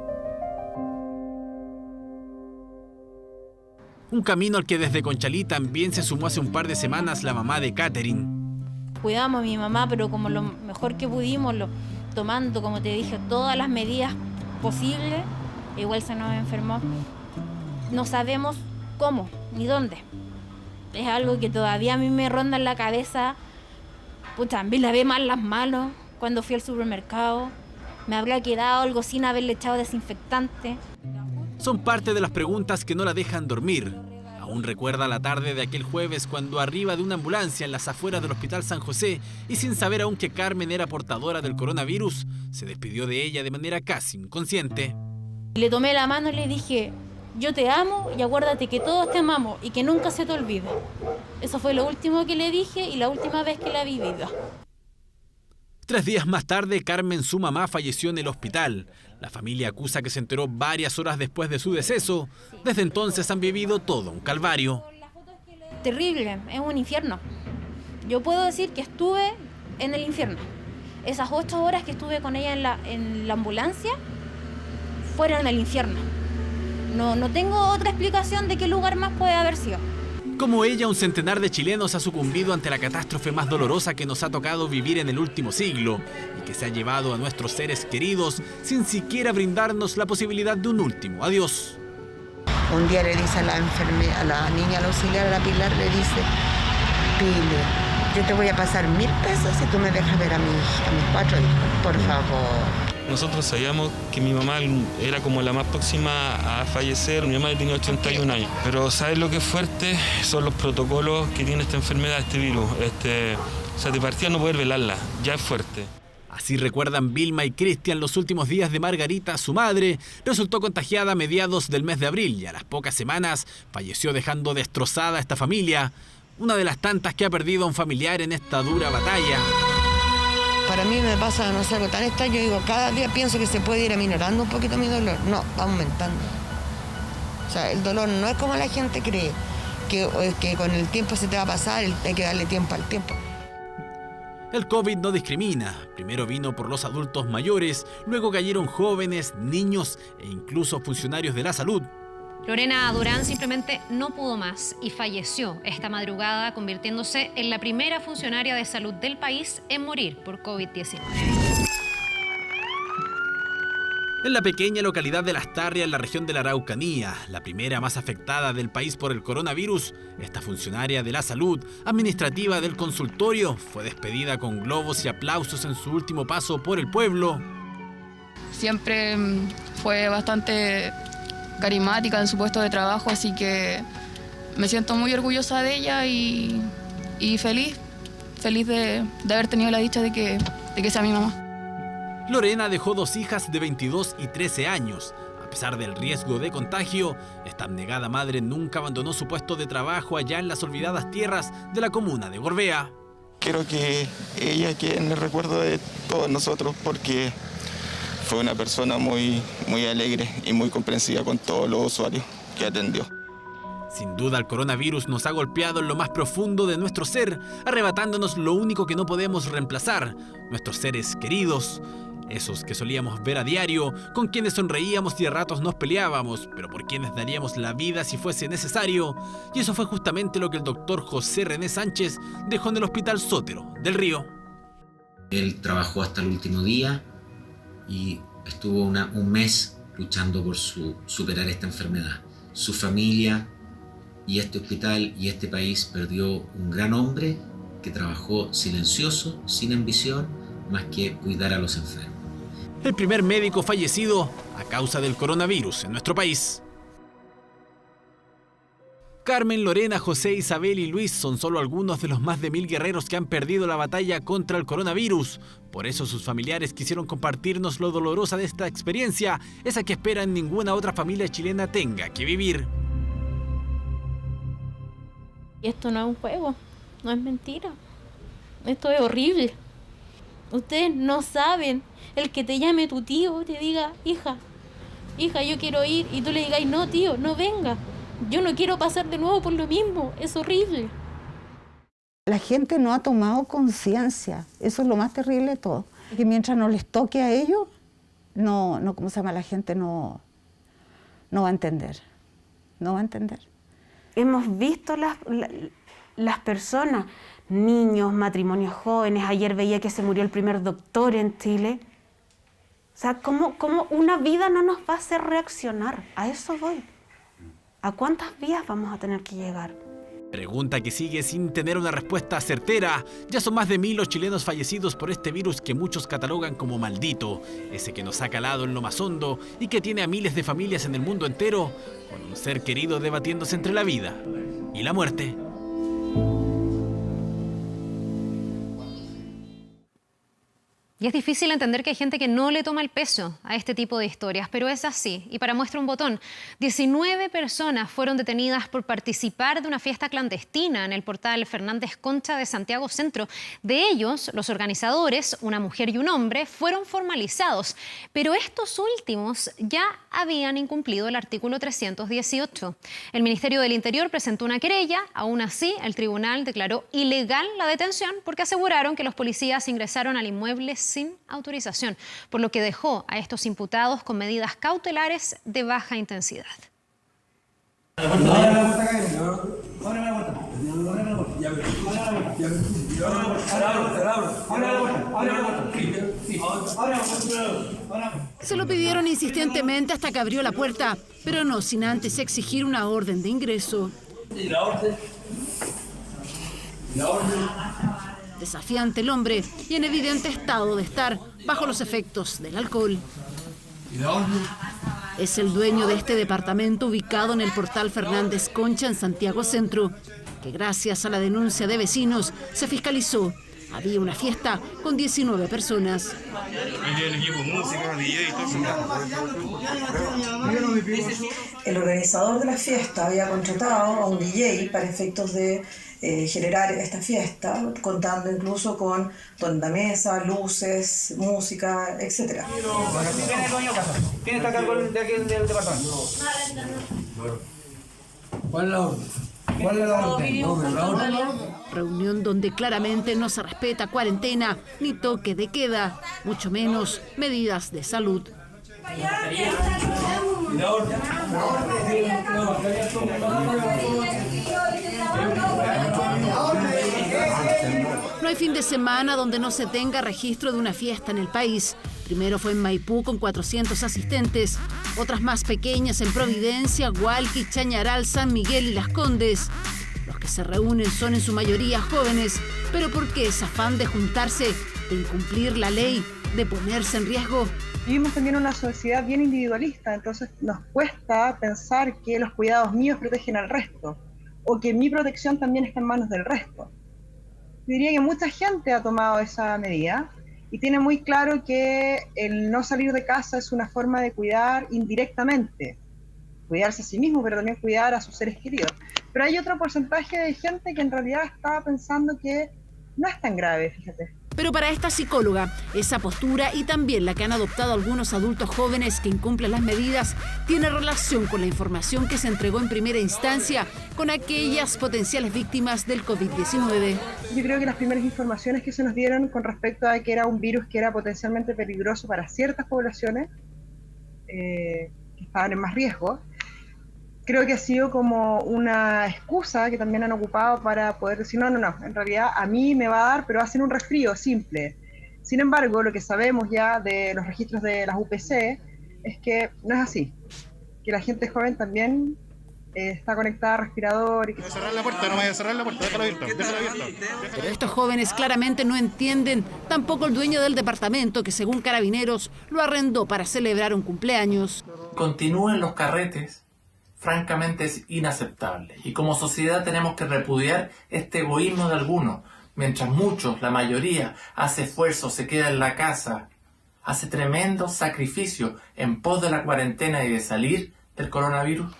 Un camino al que desde Conchalí también se sumó hace un par de semanas la mamá de Catherine. Cuidamos a mi mamá, pero como lo mejor que pudimos, tomando, como te dije, todas las medidas posibles. Igual se nos enfermó. No sabemos cómo ni dónde. Es algo que todavía a mí me ronda en la cabeza. Pucha, me lavé mal las manos cuando fui al supermercado. Me habrá quedado algo sin haberle echado desinfectante. Son parte de las preguntas que no la dejan dormir. Aún recuerda la tarde de aquel jueves cuando arriba de una ambulancia en las afueras del Hospital San José y sin saber aún que Carmen era portadora del coronavirus, se despidió de ella de manera casi inconsciente. Le tomé la mano y le dije, yo te amo y acuérdate que todos te amamos y que nunca se te olvide. Eso fue lo último que le dije y la última vez que la vi viva. 3 días más tarde, Carmen, su mamá, falleció en el hospital. La familia acusa que se enteró varias horas después de su deceso. Desde entonces han vivido todo un calvario. Terrible, es un infierno. Yo puedo decir que estuve en el infierno. Esas 8 horas que estuve con ella en la ambulancia fueron el infierno. No tengo otra explicación de qué lugar más puede haber sido. Como ella, un centenar de chilenos ha sucumbido ante la catástrofe más dolorosa que nos ha tocado vivir en el último siglo y que se ha llevado a nuestros seres queridos sin siquiera brindarnos la posibilidad de un último adiós. Un día le dice a la niña, al auxiliar, a la Pilar, le dice, Pile, yo te voy a pasar 1.000 pesos si tú me dejas ver a mis 4 hijos, por favor. Nosotros sabíamos que mi mamá era como la más próxima a fallecer. Mi mamá tenía 81 años. Pero ¿sabes lo que es fuerte? Son los protocolos que tiene esta enfermedad, este virus. O sea, de partida no poder velarla, ya es fuerte. Así recuerdan Vilma y Cristian los últimos días de Margarita, su madre. Resultó contagiada a mediados del mes de abril y a las pocas semanas falleció dejando destrozada a esta familia. Una de las tantas que ha perdido a un familiar en esta dura batalla. Para mí me pasa, no sé, algo tan extraño. Yo digo, cada día pienso que se puede ir aminorando un poquito mi dolor. No, va aumentando. O sea, el dolor no es como la gente cree, que con el tiempo se te va a pasar, hay que darle tiempo al tiempo. El COVID no discrimina. Primero vino por los adultos mayores, luego cayeron jóvenes, niños e incluso funcionarios de la salud. Lorena Durán simplemente no pudo más y falleció esta madrugada, convirtiéndose en la primera funcionaria de salud del país en morir por COVID-19. En la pequeña localidad de Las Tarrias, en la región de la Araucanía, la primera más afectada del país por el coronavirus, esta funcionaria de la salud administrativa del consultorio fue despedida con globos y aplausos en su último paso por el pueblo. Siempre fue bastante carismática en su puesto de trabajo, así que me siento muy orgullosa de ella y feliz de haber tenido la dicha de que sea mi mamá. Lorena dejó 2 hijas de 22 y 13 años. A pesar del riesgo de contagio, esta abnegada madre nunca abandonó su puesto de trabajo allá en las olvidadas tierras de la comuna de Gorbea. Quiero que ella quede en el recuerdo de todos nosotros porque fue una persona muy alegre y muy comprensiva con todos los usuarios que atendió. Sin duda el coronavirus nos ha golpeado en lo más profundo de nuestro ser, arrebatándonos lo único que no podemos reemplazar, nuestros seres queridos. Esos que solíamos ver a diario, con quienes sonreíamos y a ratos nos peleábamos, pero por quienes daríamos la vida si fuese necesario. Y eso fue justamente lo que el doctor José René Sánchez dejó en el Hospital Sótero del Río. Él trabajó hasta el último día y estuvo un mes luchando por superar esta enfermedad. Su familia y este hospital y este país perdió un gran hombre que trabajó silencioso, sin ambición, más que cuidar a los enfermos. El primer médico fallecido a causa del coronavirus en nuestro país. Carmen, Lorena, José, Isabel y Luis son solo algunos de los más de 1000 guerreros que han perdido la batalla contra el coronavirus. Por eso sus familiares quisieron compartirnos lo dolorosa de esta experiencia, esa que esperan ninguna otra familia chilena tenga que vivir. Esto no es un juego, no es mentira. Esto es horrible. Ustedes no saben, el que te llame tu tío, te diga, hija, yo quiero ir, y tú le digas, no tío, no venga. Yo no quiero pasar de nuevo por lo mismo, es horrible. La gente no ha tomado conciencia, eso es lo más terrible de todo. Que mientras no les toque a ellos, ¿cómo se llama? La gente no va a entender, no va a entender. Hemos visto las personas, niños, matrimonios jóvenes. Ayer veía que se murió el primer doctor en Chile. O sea, ¿cómo una vida no nos va a hacer reaccionar? A eso voy. ¿A cuántas vidas vamos a tener que llegar? Pregunta que sigue sin tener una respuesta certera. Ya son más de 1000 los chilenos fallecidos por este virus que muchos catalogan como maldito, ese que nos ha calado en lo más hondo y que tiene a miles de familias en el mundo entero con un ser querido debatiéndose entre la vida y la muerte. Y es difícil entender que hay gente que no le toma el peso a este tipo de historias, pero es así. Y para muestra un botón, 19 personas fueron detenidas por participar de una fiesta clandestina en el portal Fernández Concha de Santiago Centro. De ellos, los organizadores, una mujer y un hombre, fueron formalizados, pero estos últimos ya habían incumplido el artículo 318. El Ministerio del Interior presentó una querella, aún así el tribunal declaró ilegal la detención porque aseguraron que los policías ingresaron al inmueble sin autorización, por lo que dejó a estos imputados con medidas cautelares de baja intensidad. Se lo pidieron insistentemente hasta que abrió la puerta, pero no sin antes exigir una orden de ingreso. Desafiante el hombre y en evidente estado de estar bajo los efectos del alcohol. Es el dueño de este departamento ubicado en el portal Fernández Concha en Santiago Centro, que gracias a la denuncia de vecinos se fiscalizó. Había una fiesta con 19 personas. El organizador de la fiesta había contratado a un DJ para efectos de generar esta fiesta, contando incluso con tornamesa, luces, música, etc. ¿Quién es el dueño de casa? ¿Quién está a cargo de aquí del departamento? ¿Cuál es la orden? ¿Cuál es la orden? Reunión donde claramente no se respeta cuarentena ni toque de queda, mucho menos medidas de salud. No hay fin de semana donde no se tenga registro de una fiesta en el país. Primero fue en Maipú con 400 asistentes, otras más pequeñas en Providencia, Hualqui, Chañaral, San Miguel y Las Condes. Los que se reúnen son en su mayoría jóvenes, pero ¿por qué ese afán de juntarse, de incumplir la ley, de ponerse en riesgo? Vivimos también en una sociedad bien individualista, entonces nos cuesta pensar que los cuidados míos protegen al resto, o que mi protección también está en manos del resto. Diría que mucha gente ha tomado esa medida y tiene muy claro que el no salir de casa es una forma de cuidar indirectamente, cuidarse a sí mismo, pero también cuidar a sus seres queridos. Pero hay otro porcentaje de gente que en realidad está pensando que no es tan grave, fíjate. Pero para esta psicóloga, esa postura y también la que han adoptado algunos adultos jóvenes que incumplen las medidas tiene relación con la información que se entregó en primera instancia con aquellas potenciales víctimas del COVID-19. Yo creo que las primeras informaciones que se nos dieron con respecto a que era un virus que era potencialmente peligroso para ciertas poblaciones que estaban en más riesgo, creo que ha sido como una excusa que también han ocupado para poder decir, no, en realidad a mí me va a dar, pero hacen un resfrío simple. Sin embargo, lo que sabemos ya de los registros de las UPC es que no es así, que la gente joven también está conectada a respirador. Y que... No vaya a cerrar la puerta, no vaya a cerrar la puerta, déjala abierta. Pero estos jóvenes claramente no entienden, tampoco el dueño del departamento que según Carabineros lo arrendó para celebrar un cumpleaños. Continúen los carretes. Francamente es inaceptable y como sociedad tenemos que repudiar este egoísmo de algunos, mientras muchos, la mayoría, hace esfuerzo, se queda en la casa, hace tremendo sacrificio en pos de la cuarentena y de salir del coronavirus.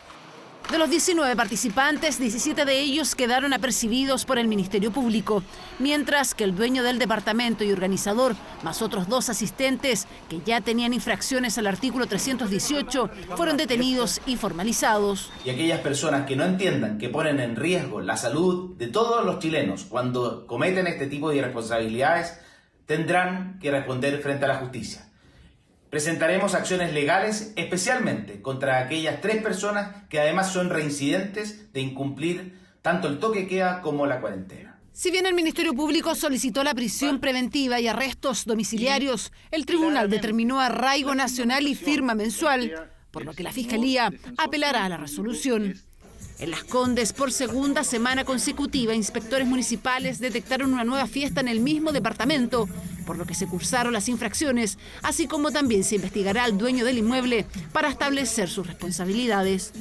De los 19 participantes, 17 de ellos quedaron apercibidos por el Ministerio Público, mientras que el dueño del departamento y organizador, más otros 2 asistentes que ya tenían infracciones al artículo 318, fueron detenidos y formalizados. Y aquellas personas que no entiendan que ponen en riesgo la salud de todos los chilenos cuando cometen este tipo de irresponsabilidades, tendrán que responder frente a la justicia. Presentaremos acciones legales especialmente contra aquellas 3 personas que además son reincidentes de incumplir tanto el toque de queda como la cuarentena. Si bien el Ministerio Público solicitó la prisión preventiva y arrestos domiciliarios, el tribunal determinó arraigo nacional y firma mensual, por lo que la Fiscalía apelará a la resolución. En Las Condes, por segunda semana consecutiva, inspectores municipales detectaron una nueva fiesta en el mismo departamento, por lo que se cursaron las infracciones, así como también se investigará al dueño del inmueble para establecer sus responsabilidades.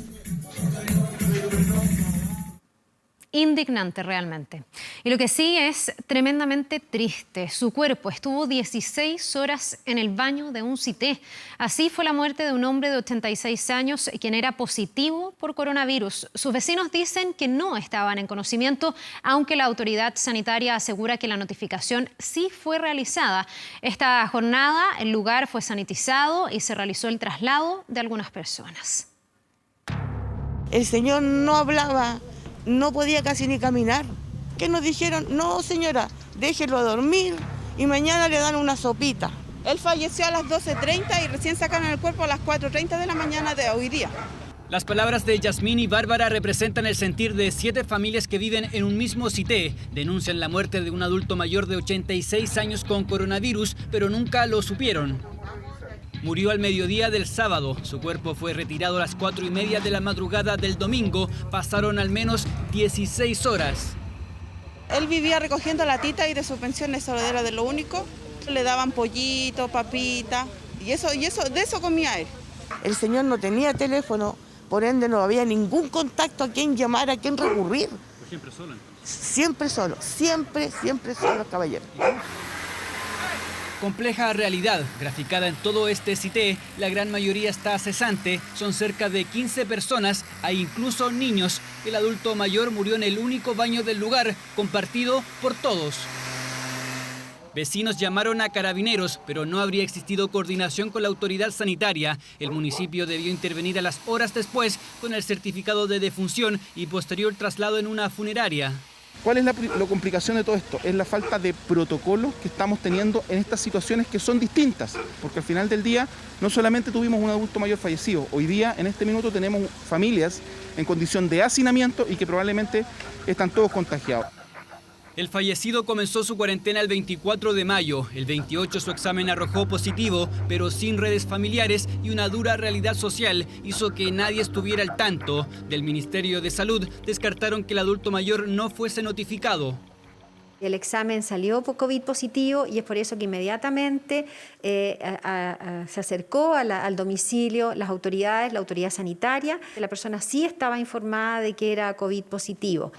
Indignante realmente. Y lo que sí es tremendamente triste. Su cuerpo estuvo 16 horas en el baño de un CITE. Así fue la muerte de un hombre de 86 años quien era positivo por coronavirus. Sus vecinos dicen que no estaban en conocimiento, aunque la autoridad sanitaria asegura que la notificación sí fue realizada. Esta jornada el lugar fue sanitizado y se realizó el traslado de algunas personas. El señor no hablaba. No podía casi ni caminar. ¿Qué nos dijeron? No, señora, déjelo dormir y mañana le dan una sopita. Él falleció a las 12:30 y recién sacaron el cuerpo a las 4:30 de la mañana de hoy día. Las palabras de Yasmín y Bárbara representan el sentir de 7 familias que viven en un mismo CITE. Denuncian la muerte de un adulto mayor de 86 años con coronavirus, pero nunca lo supieron. Murió al mediodía del sábado. Su cuerpo fue retirado a las 4:30 de la madrugada del domingo. Pasaron al menos 16 horas. Él vivía recogiendo latita y de su pensión eso era de lo único. Le daban pollito, papita y de eso comía él. El señor no tenía teléfono, por ende no había ningún contacto a quién llamar, a quién recurrir. ¿Siempre solo entonces? Siempre solo, caballero. Compleja realidad, graficada en todo este CITE, la gran mayoría está cesante, son cerca de 15 personas, hay incluso niños. El adulto mayor murió en el único baño del lugar, compartido por todos. Vecinos llamaron a carabineros, pero no habría existido coordinación con la autoridad sanitaria. El municipio debió intervenir a las horas después con el certificado de defunción y posterior traslado en una funeraria. ¿Cuál es la complicación de todo esto? Es la falta de protocolos que estamos teniendo en estas situaciones que son distintas, porque al final del día no solamente tuvimos un adulto mayor fallecido, hoy día en este minuto tenemos familias en condición de hacinamiento y que probablemente están todos contagiados. El fallecido comenzó su cuarentena el 24 de mayo. El 28 su examen arrojó positivo, pero sin redes familiares y una dura realidad social hizo que nadie estuviera al tanto. Del Ministerio de Salud descartaron que el adulto mayor no fuese notificado. El examen salió COVID positivo y es por eso que inmediatamente se acercó al domicilio las autoridades, la autoridad sanitaria. La persona sí estaba informada de que era COVID positivo.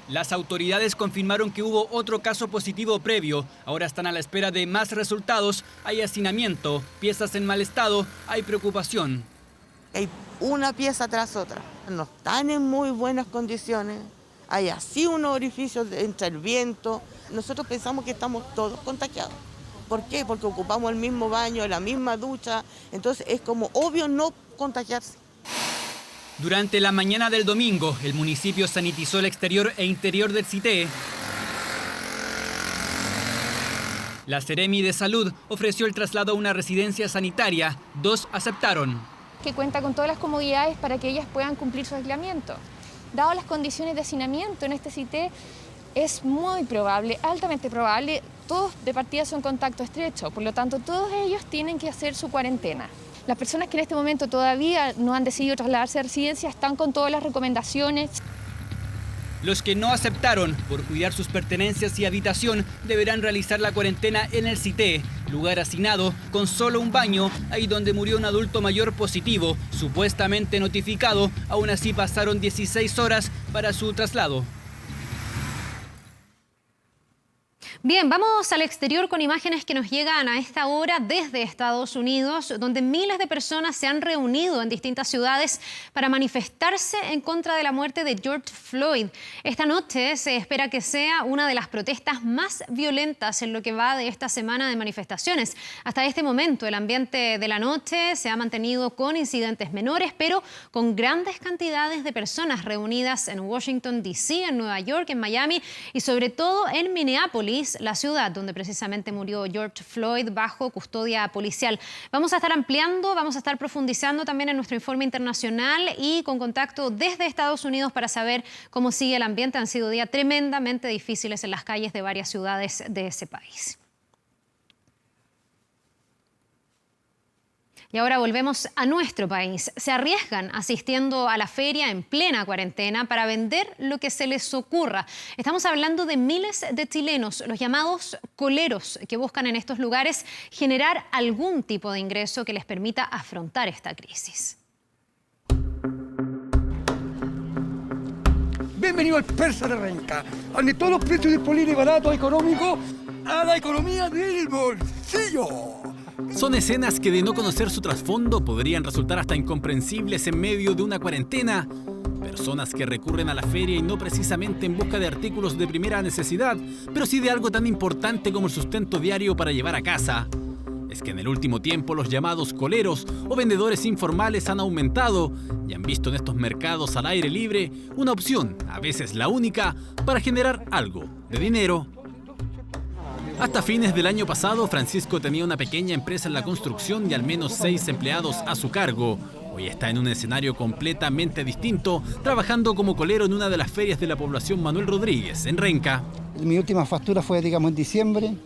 Las autoridades confirmaron que hubo otro caso positivo previo. Ahora están a la espera de más resultados. Hay hacinamiento, piezas en mal estado, hay preocupación. Hay una pieza tras otra. No están en muy buenas condiciones. Hay así unos orificios, entra el viento. Nosotros pensamos que estamos todos contagiados. ¿Por qué? Porque ocupamos el mismo baño, la misma ducha. Entonces es como obvio no contagiarse. Durante la mañana del domingo, el municipio sanitizó el exterior e interior del CITE. La Seremi de Salud ofreció el traslado a una residencia sanitaria. 2 aceptaron. Que cuenta con todas las comodidades para que ellas puedan cumplir su aislamiento. Dado las condiciones de hacinamiento en este CITE, es muy probable, altamente probable, todos de partida son contacto estrecho. Por lo tanto, todos ellos tienen que hacer su cuarentena. Las personas que en este momento todavía no han decidido trasladarse a residencia están con todas las recomendaciones. Los que no aceptaron, por cuidar sus pertenencias y habitación, deberán realizar la cuarentena en el CITE, lugar hacinado con solo un baño, ahí donde murió un adulto mayor positivo, supuestamente notificado. Aún así pasaron 16 horas para su traslado. Bien, vamos al exterior con imágenes que nos llegan a esta hora desde Estados Unidos, donde miles de personas se han reunido en distintas ciudades para manifestarse en contra de la muerte de George Floyd. Esta noche se espera que sea una de las protestas más violentas en lo que va de esta semana de manifestaciones. Hasta este momento, el ambiente de la noche se ha mantenido con incidentes menores, pero con grandes cantidades de personas reunidas en Washington, D.C., en Nueva York, en Miami y sobre todo en Minneapolis, la ciudad donde precisamente murió George Floyd bajo custodia policial. Vamos a estar ampliando, vamos a estar profundizando también en nuestro informe internacional y con contacto desde Estados Unidos para saber cómo sigue el ambiente. Han sido días tremendamente difíciles en las calles de varias ciudades de ese país. Y ahora volvemos a nuestro país. Se arriesgan asistiendo a la feria en plena cuarentena para vender lo que se les ocurra. Estamos hablando de miles de chilenos, los llamados coleros, que buscan en estos lugares generar algún tipo de ingreso que les permita afrontar esta crisis. Bienvenido al Persa de Renca, donde todos los precios disponibles, baratos, económicos, a la economía del bolsillo. Son escenas que de no conocer su trasfondo podrían resultar hasta incomprensibles en medio de una cuarentena. Personas que recurren a la feria y no precisamente en busca de artículos de primera necesidad, pero sí de algo tan importante como el sustento diario para llevar a casa. Es que en el último tiempo los llamados coleros o vendedores informales han aumentado y han visto en estos mercados al aire libre una opción, a veces la única, para generar algo de dinero. Hasta fines del año pasado, Francisco tenía una pequeña empresa en la construcción y al menos 6 empleados a su cargo. Hoy está en un escenario completamente distinto, trabajando como colero en una de las ferias de la población Manuel Rodríguez, en Renca. Mi última factura fue, en diciembre.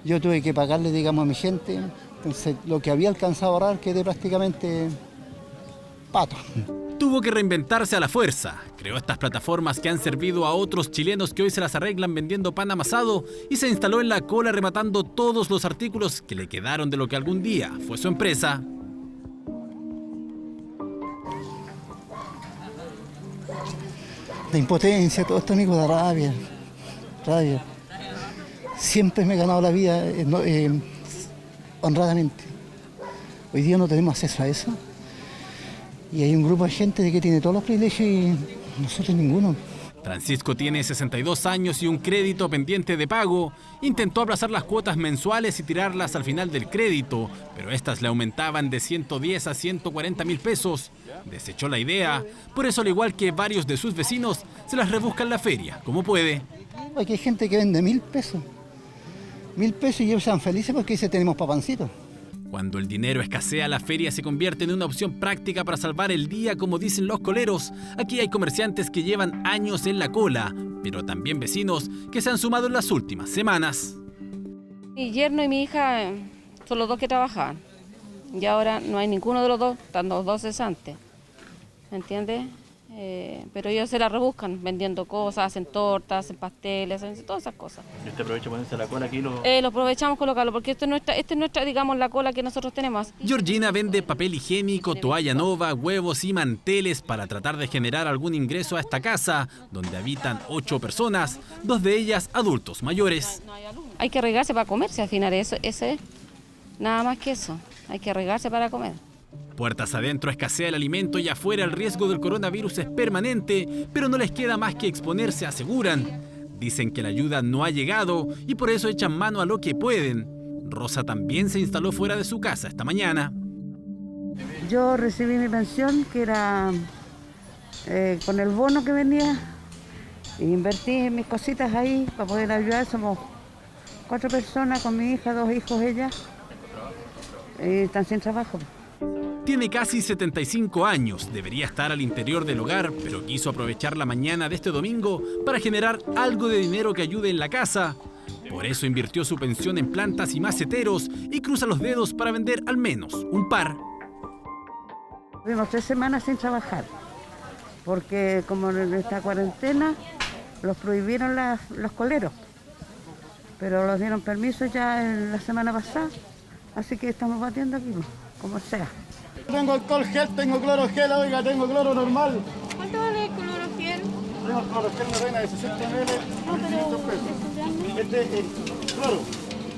Yo tuve que pagarle, a mi gente. Entonces, lo que había alcanzado a ahorrar quedé prácticamente pato. Tuvo que reinventarse a la fuerza. Creó estas plataformas que han servido a otros chilenos que hoy se las arreglan vendiendo pan amasado y se instaló en la cola rematando todos los artículos que le quedaron de lo que algún día fue su empresa. La impotencia, todo esto, amigo, da rabia. Siempre me he ganado la vida honradamente. Hoy día no tenemos acceso a eso. Y hay un grupo de gente que tiene todos los privilegios y nosotros ninguno. Francisco tiene 62 años y un crédito pendiente de pago. Intentó aplazar las cuotas mensuales y tirarlas al final del crédito, pero estas le aumentaban de 110 a 140.000 pesos. Desechó la idea, por eso al igual que varios de sus vecinos, se las rebusca en la feria, como puede. Aquí hay gente que vende 1.000 pesos. 1.000 pesos y ellos sean felices porque dice tenemos papancitos. Cuando el dinero escasea, la feria se convierte en una opción práctica para salvar el día, como dicen los coleros. Aquí hay comerciantes que llevan años en la cola, pero también vecinos que se han sumado en las últimas semanas. Mi yerno y mi hija son los dos que trabajaban. Y ahora no hay ninguno de los dos, están los dos cesantes. ¿Me entiendes? Pero ellos se la rebuscan vendiendo cosas, hacen tortas, hacen pasteles, hacen todas esas cosas. ¿Y usted aprovecha ponerse la cola aquí? Lo aprovechamos colocarlo porque esta es nuestra, digamos, la cola que nosotros tenemos. Georgina vende papel higiénico, toalla nova, huevos y manteles para tratar de generar algún ingreso a esta casa, donde habitan 8 personas, 2 de ellas adultos mayores. Hay que regarse para comerse, al final ese es nada más que eso. Hay que regarse para comer. Puertas adentro escasea el alimento y afuera el riesgo del coronavirus es permanente, pero no les queda más que exponerse, aseguran. Dicen que la ayuda no ha llegado y por eso echan mano a lo que pueden. Rosa también se instaló fuera de su casa esta mañana. Yo recibí mi pensión, que era con el bono que venía, e invertí en mis cositas ahí para poder ayudar. Somos 4 personas con mi hija, 2 hijos ella, están sin trabajo. Tiene casi 75 años, debería estar al interior del hogar, pero quiso aprovechar la mañana de este domingo para generar algo de dinero que ayude en la casa. Por eso invirtió su pensión en plantas y maceteros y cruza los dedos para vender al menos un par. Tuvimos 3 semanas sin trabajar, porque como en esta cuarentena los prohibieron los coleros, pero los dieron permiso ya en la semana pasada, así que estamos batiendo aquí, como sea. Tengo alcohol gel, tengo cloro gel, oiga, tengo cloro normal. ¿Cuánto vale el cloro gel? Tengo cloro gel, mi reina, de 60 ml, 500 pesos. Este es cloro,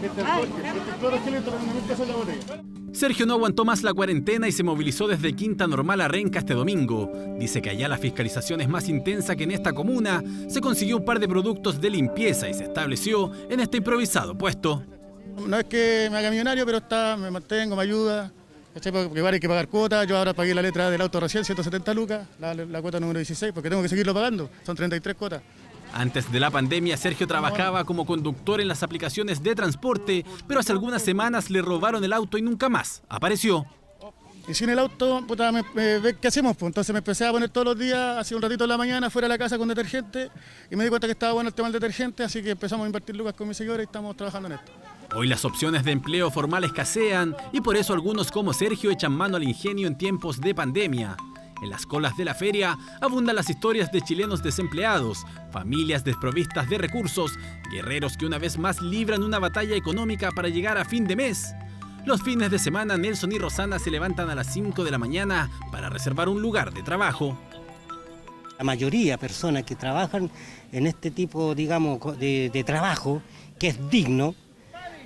este es cloro gel, 30.000 pesos la botella. Sergio no aguantó más la cuarentena y se movilizó desde Quinta Normal a Renca este domingo. Dice que allá la fiscalización es más intensa que en esta comuna. Se consiguió un par de productos de limpieza y se estableció en este improvisado puesto. No es que me haga millonario, pero me mantengo, me ayuda. Porque igual hay que pagar cuotas. Yo ahora pagué la letra del auto recién, 170 lucas, la cuota número 16, porque tengo que seguirlo pagando. Son 33 cuotas. Antes de la pandemia, Sergio trabajaba como conductor en las aplicaciones de transporte, pero hace algunas semanas le robaron el auto y nunca más apareció. Y sin el auto, puta, ¿qué hacemos? Pues entonces me empecé a poner todos los días, hacía un ratito en la mañana, fuera de la casa con detergente, y me di cuenta que estaba bueno el tema del detergente, así que empezamos a invertir lucas con mis señores y estamos trabajando en esto. Hoy las opciones de empleo formal escasean y por eso algunos como Sergio echan mano al ingenio en tiempos de pandemia. En las colas de la feria abundan las historias de chilenos desempleados, familias desprovistas de recursos, guerreros que una vez más libran una batalla económica para llegar a fin de mes. Los fines de semana, Nelson y Rosana se levantan a las 5 de la mañana para reservar un lugar de trabajo. La mayoría de personas que trabajan en este tipo, digamos, de trabajo, que es digno,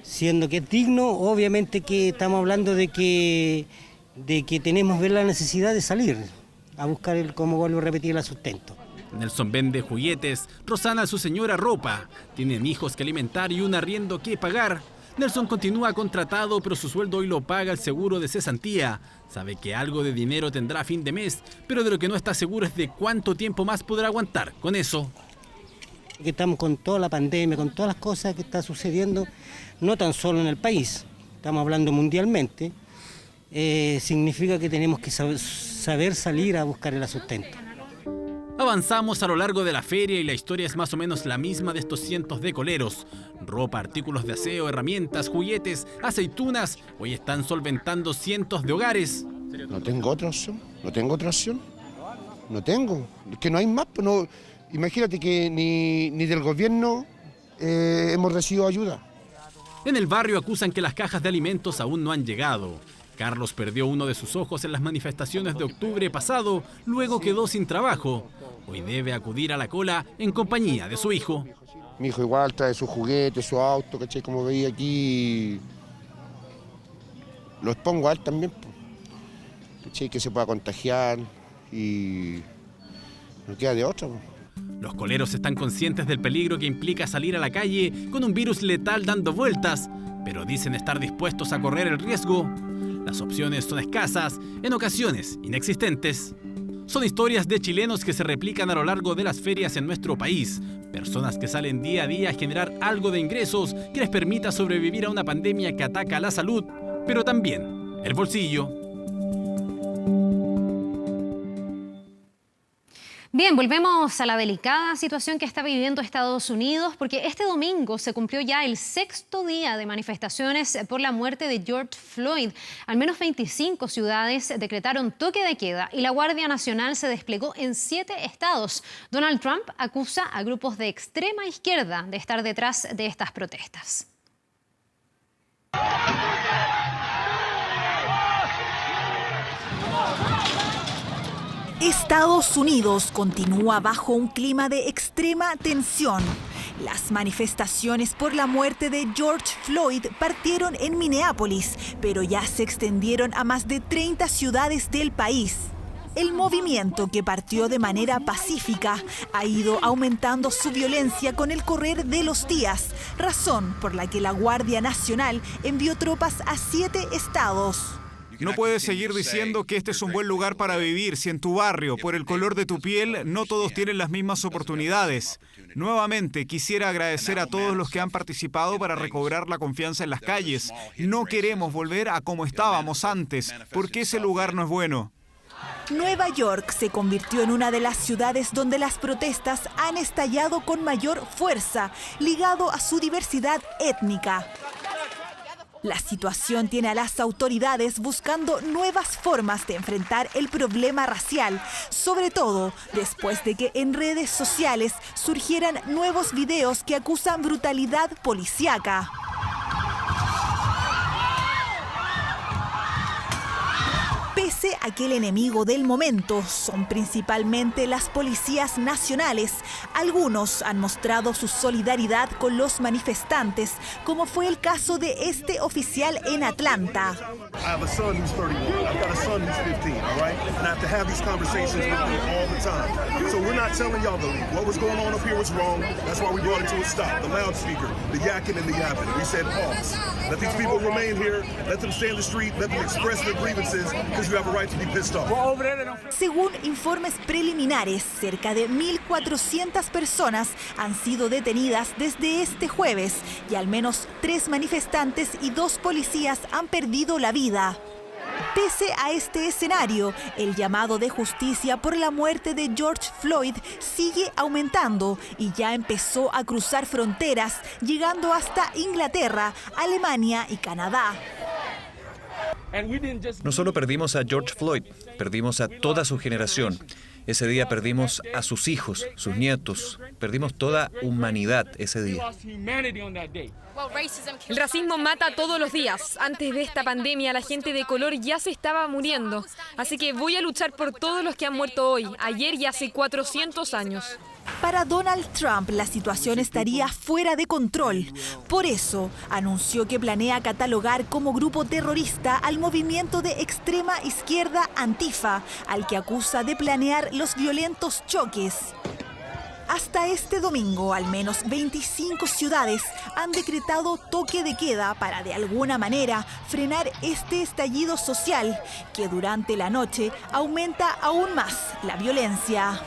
siendo que es digno, obviamente que estamos hablando de que tenemos que ver la necesidad de salir a buscar, como vuelvo a repetir, el sustento. Nelson vende juguetes, Rosana su señora ropa, tienen hijos que alimentar y un arriendo que pagar. Nelson continúa contratado, pero su sueldo hoy lo paga el seguro de cesantía. Sabe que algo de dinero tendrá a fin de mes, pero de lo que no está seguro es de cuánto tiempo más podrá aguantar con eso. Que estamos con toda la pandemia, con todas las cosas que están sucediendo, no tan solo en el país, estamos hablando mundialmente, significa que tenemos que saber salir a buscar el sustento. Avanzamos a lo largo de la feria y la historia es más o menos la misma de estos cientos de coleros. Ropa, artículos de aseo, herramientas, juguetes, aceitunas, hoy están solventando cientos de hogares. No tengo otra opción, no tengo, es que no hay más, no, imagínate que ni del gobierno hemos recibido ayuda. En el barrio acusan que las cajas de alimentos aún no han llegado. Carlos perdió uno de sus ojos en las manifestaciones de octubre pasado, luego quedó sin trabajo. Hoy debe acudir a la cola en compañía de su hijo. Mi hijo igual trae sus juguetes, su auto, ¿cachai? Como veía aquí, lo expongo a él también, ¿cachai? Que se pueda contagiar y no queda de otra. Los coleros están conscientes del peligro que implica salir a la calle con un virus letal dando vueltas, pero dicen estar dispuestos a correr el riesgo. Las opciones son escasas, en ocasiones inexistentes. Son historias de chilenos que se replican a lo largo de las ferias en nuestro país. Personas que salen día a día a generar algo de ingresos que les permita sobrevivir a una pandemia que ataca la salud, pero también el bolsillo. Bien, volvemos a la delicada situación que está viviendo Estados Unidos, porque este domingo se cumplió ya el 6º día de manifestaciones por la muerte de George Floyd. Al menos 25 ciudades decretaron toque de queda y la Guardia Nacional se desplegó en 7 estados. Donald Trump acusa a grupos de extrema izquierda de estar detrás de estas protestas. Estados Unidos continúa bajo un clima de extrema tensión. Las manifestaciones por la muerte de George Floyd partieron en Minneapolis, pero ya se extendieron a más de 30 ciudades del país. El movimiento, que partió de manera pacífica, ha ido aumentando su violencia con el correr de los días, razón por la que la Guardia Nacional envió tropas a 7 estados. No puedes seguir diciendo que este es un buen lugar para vivir si en tu barrio, por el color de tu piel, no todos tienen las mismas oportunidades. Nuevamente, quisiera agradecer a todos los que han participado para recobrar la confianza en las calles. No queremos volver a como estábamos antes, porque ese lugar no es bueno. Nueva York se convirtió en una de las ciudades donde las protestas han estallado con mayor fuerza, ligado a su diversidad étnica. La situación tiene a las autoridades buscando nuevas formas de enfrentar el problema racial, sobre todo después de que en redes sociales surgieran nuevos videos que acusan brutalidad policíaca. Pese a que el enemigo del momento son principalmente las policías nacionales, algunos han mostrado su solidaridad con los manifestantes, como fue el caso de este oficial en Atlanta. Según informes preliminares, cerca de 1.400 personas han sido detenidas desde este jueves y al menos 3 manifestantes y 2 policías han perdido la vida. Pese a este escenario, el llamado de justicia por la muerte de George Floyd sigue aumentando y ya empezó a cruzar fronteras, llegando hasta Inglaterra, Alemania y Canadá. No solo perdimos a George Floyd, perdimos a toda su generación. Ese día perdimos a sus hijos, sus nietos, perdimos toda humanidad ese día. El racismo mata todos los días. Antes de esta pandemia, la gente de color ya se estaba muriendo. Así que voy a luchar por todos los que han muerto hoy, ayer y hace 400 años. Para Donald Trump, la situación estaría fuera de control. Por eso, anunció que planea catalogar como grupo terrorista al movimiento de extrema izquierda Antifa, al que acusa de planear los violentos choques. Hasta este domingo, al menos 25 ciudades han decretado toque de queda para de alguna manera frenar este estallido social que durante la noche aumenta aún más la violencia.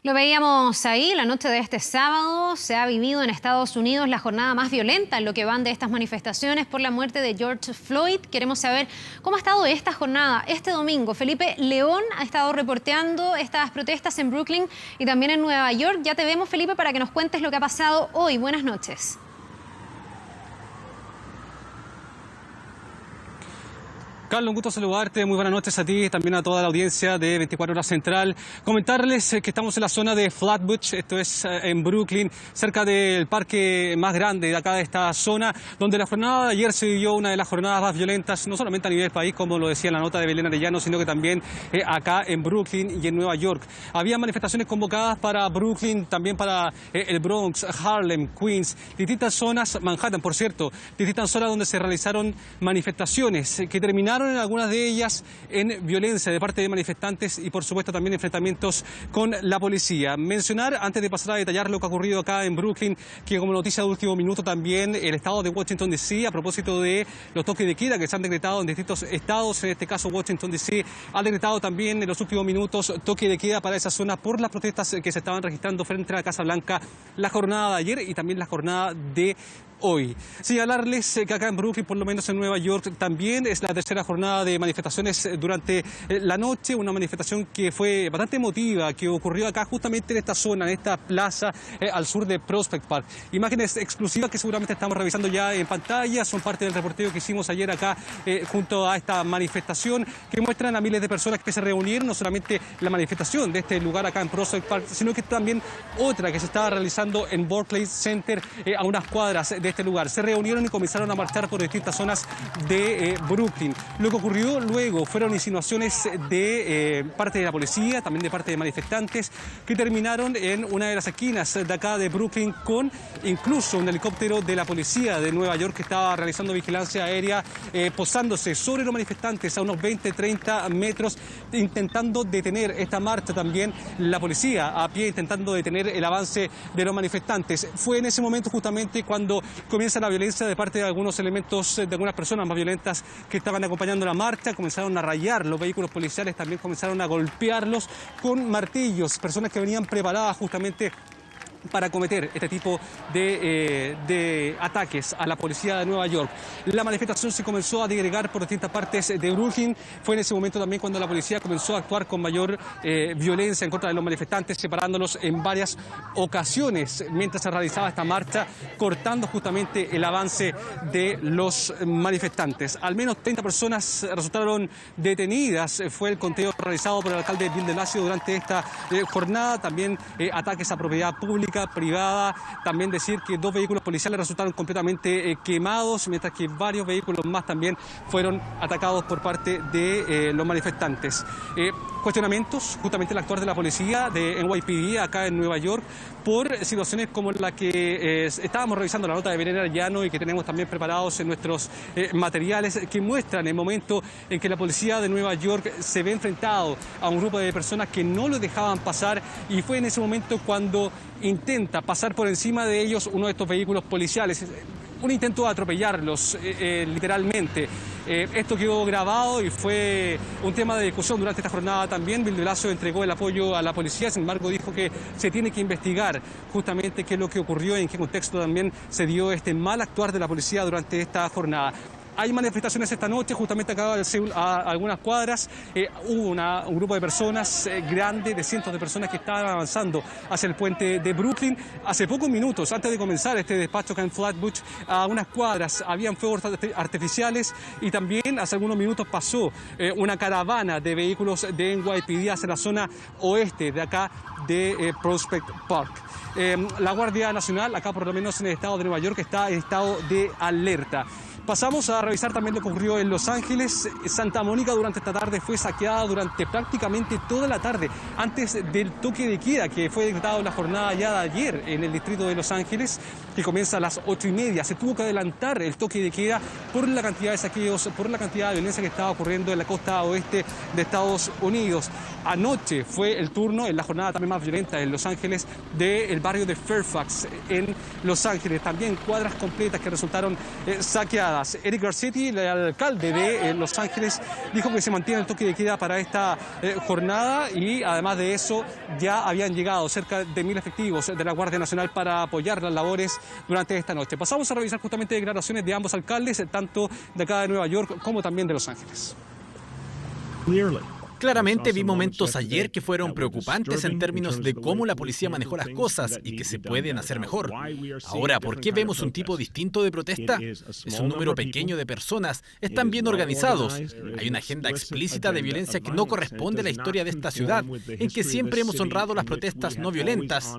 Lo veíamos ahí, la noche de este sábado se ha vivido en Estados Unidos la jornada más violenta en lo que van de estas manifestaciones por la muerte de George Floyd. Queremos saber cómo ha estado esta jornada este domingo. Felipe León ha estado reporteando estas protestas en Brooklyn y también en Nueva York. Ya te vemos, Felipe, para que nos cuentes lo que ha pasado hoy. Buenas noches. Carlos, un gusto saludarte, muy buenas noches a ti y también a toda la audiencia de 24 Horas Central. Comentarles que estamos en la zona de Flatbush, esto es en Brooklyn, cerca del parque más grande de acá de esta zona, donde la jornada de ayer se vivió una de las jornadas más violentas, no solamente a nivel del país, como lo decía en la nota de Belén Arellano, sino que también acá en Brooklyn y en Nueva York. Había manifestaciones convocadas para Brooklyn, también para el Bronx, Harlem, Queens, distintas zonas, Manhattan, por cierto, distintas zonas donde se realizaron manifestaciones que terminaron terminaron en algunas de ellas en violencia de parte de manifestantes y por supuesto también enfrentamientos con la policía. Mencionar, antes de pasar a detallar lo que ha ocurrido acá en Brooklyn, que como noticia de último minuto también el estado de Washington D.C. a propósito de los toques de queda que se han decretado en distintos estados, en este caso Washington D.C. ha decretado también en los últimos minutos toque de queda para esa zona por las protestas que se estaban registrando frente a la Casa Blanca la jornada de ayer y también la jornada de hoy. Señalarles que acá en Brooklyn, por lo menos en Nueva York, también es la tercera jornada de manifestaciones durante la noche, una manifestación que fue bastante emotiva, que ocurrió acá justamente en esta zona, en esta plaza al sur de Prospect Park. Imágenes exclusivas que seguramente estamos revisando ya en pantalla, son parte del reporteo que hicimos ayer acá junto a esta manifestación, que muestran a miles de personas que se reunieron, no solamente la manifestación de este lugar acá en Prospect Park, sino que también otra que se estaba realizando en Barclays Center a unas cuadras de este lugar. Se reunieron y comenzaron a marchar por distintas zonas de Brooklyn. Lo que ocurrió luego fueron insinuaciones de parte de la policía, también de parte de manifestantes, que terminaron en una de las esquinas de acá de Brooklyn con incluso un helicóptero de la policía de Nueva York que estaba realizando vigilancia aérea, posándose sobre los manifestantes a unos 20-30 metros, intentando detener esta marcha también. La policía a pie intentando detener el avance de los manifestantes. Fue en ese momento justamente cuando comienza la violencia de parte de algunos elementos, de algunas personas más violentas que estaban acompañando la marcha, comenzaron a rayar los vehículos policiales, también comenzaron a golpearlos con martillos, personas que venían preparadas justamente para cometer este tipo de ataques a la policía de Nueva York. La manifestación se comenzó a disgregar por distintas partes de Brooklyn. Fue en ese momento también cuando la policía comenzó a actuar con mayor violencia en contra de los manifestantes, separándolos en varias ocasiones mientras se realizaba esta marcha, cortando justamente el avance de los manifestantes. Al menos 30 personas resultaron detenidas. Fue el conteo realizado por el alcalde Bill de Blasio durante esta jornada. También ataques a propiedad pública, privada. También decir que 2 vehículos policiales resultaron completamente quemados, mientras que varios vehículos más también fueron atacados por parte de los manifestantes. Cuestionamientos, justamente el actuar de la policía de NYPD acá en Nueva York por situaciones como la que estábamos revisando la nota de Belén Arellano y que tenemos también preparados en nuestros materiales que muestran el momento en que la policía de Nueva York se ve enfrentado a un grupo de personas que no lo dejaban pasar, y fue en ese momento cuando intenta pasar por encima de ellos uno de estos vehículos policiales. Un intento de atropellarlos, literalmente. Esto quedó grabado y fue un tema de discusión durante esta jornada también. Bill de Blasio entregó el apoyo a la policía, sin embargo dijo que se tiene que investigar justamente qué es lo que ocurrió y en qué contexto también se dio este mal actuar de la policía durante esta jornada. Hay manifestaciones esta noche, justamente acá a algunas cuadras. Hubo un grupo de personas grande, de cientos de personas que estaban avanzando hacia el puente de Brooklyn. Hace pocos minutos, antes de comenzar este despacho acá en Flatbush, a unas cuadras habían fuegos artificiales y también hace algunos minutos pasó una caravana de vehículos de NYPD hacia la zona oeste de acá de Prospect Park. La Guardia Nacional, acá por lo menos en el estado de Nueva York, está en estado de alerta. Pasamos a revisar también lo que ocurrió en Los Ángeles. Santa Mónica durante esta tarde fue saqueada durante prácticamente toda la tarde, antes del toque de queda que fue decretado en la jornada ya de ayer en el distrito de Los Ángeles, que comienza a las 8:30. Se tuvo que adelantar el toque de queda por la cantidad de saqueos, por la cantidad de violencia que estaba ocurriendo en la costa oeste de Estados Unidos. Anoche fue el turno, en la jornada también más violenta en Los Ángeles, del barrio de Fairfax en Los Ángeles. También cuadras completas que resultaron saqueadas. Eric Garcetti, el alcalde de Los Ángeles, dijo que se mantiene el toque de queda para esta jornada, y además de eso ya habían llegado cerca de 1.000 efectivos de la Guardia Nacional para apoyar las labores durante esta noche. Pasamos a revisar justamente declaraciones de ambos alcaldes, tanto de acá de Nueva York como también de Los Ángeles. Claramente vi momentos ayer que fueron preocupantes en términos de cómo la policía manejó las cosas y que se pueden hacer mejor. Ahora, ¿por qué vemos un tipo distinto de protesta? Es un número pequeño de personas, están bien organizados. Hay una agenda explícita de violencia que no corresponde a la historia de esta ciudad, en que siempre hemos honrado las protestas no violentas.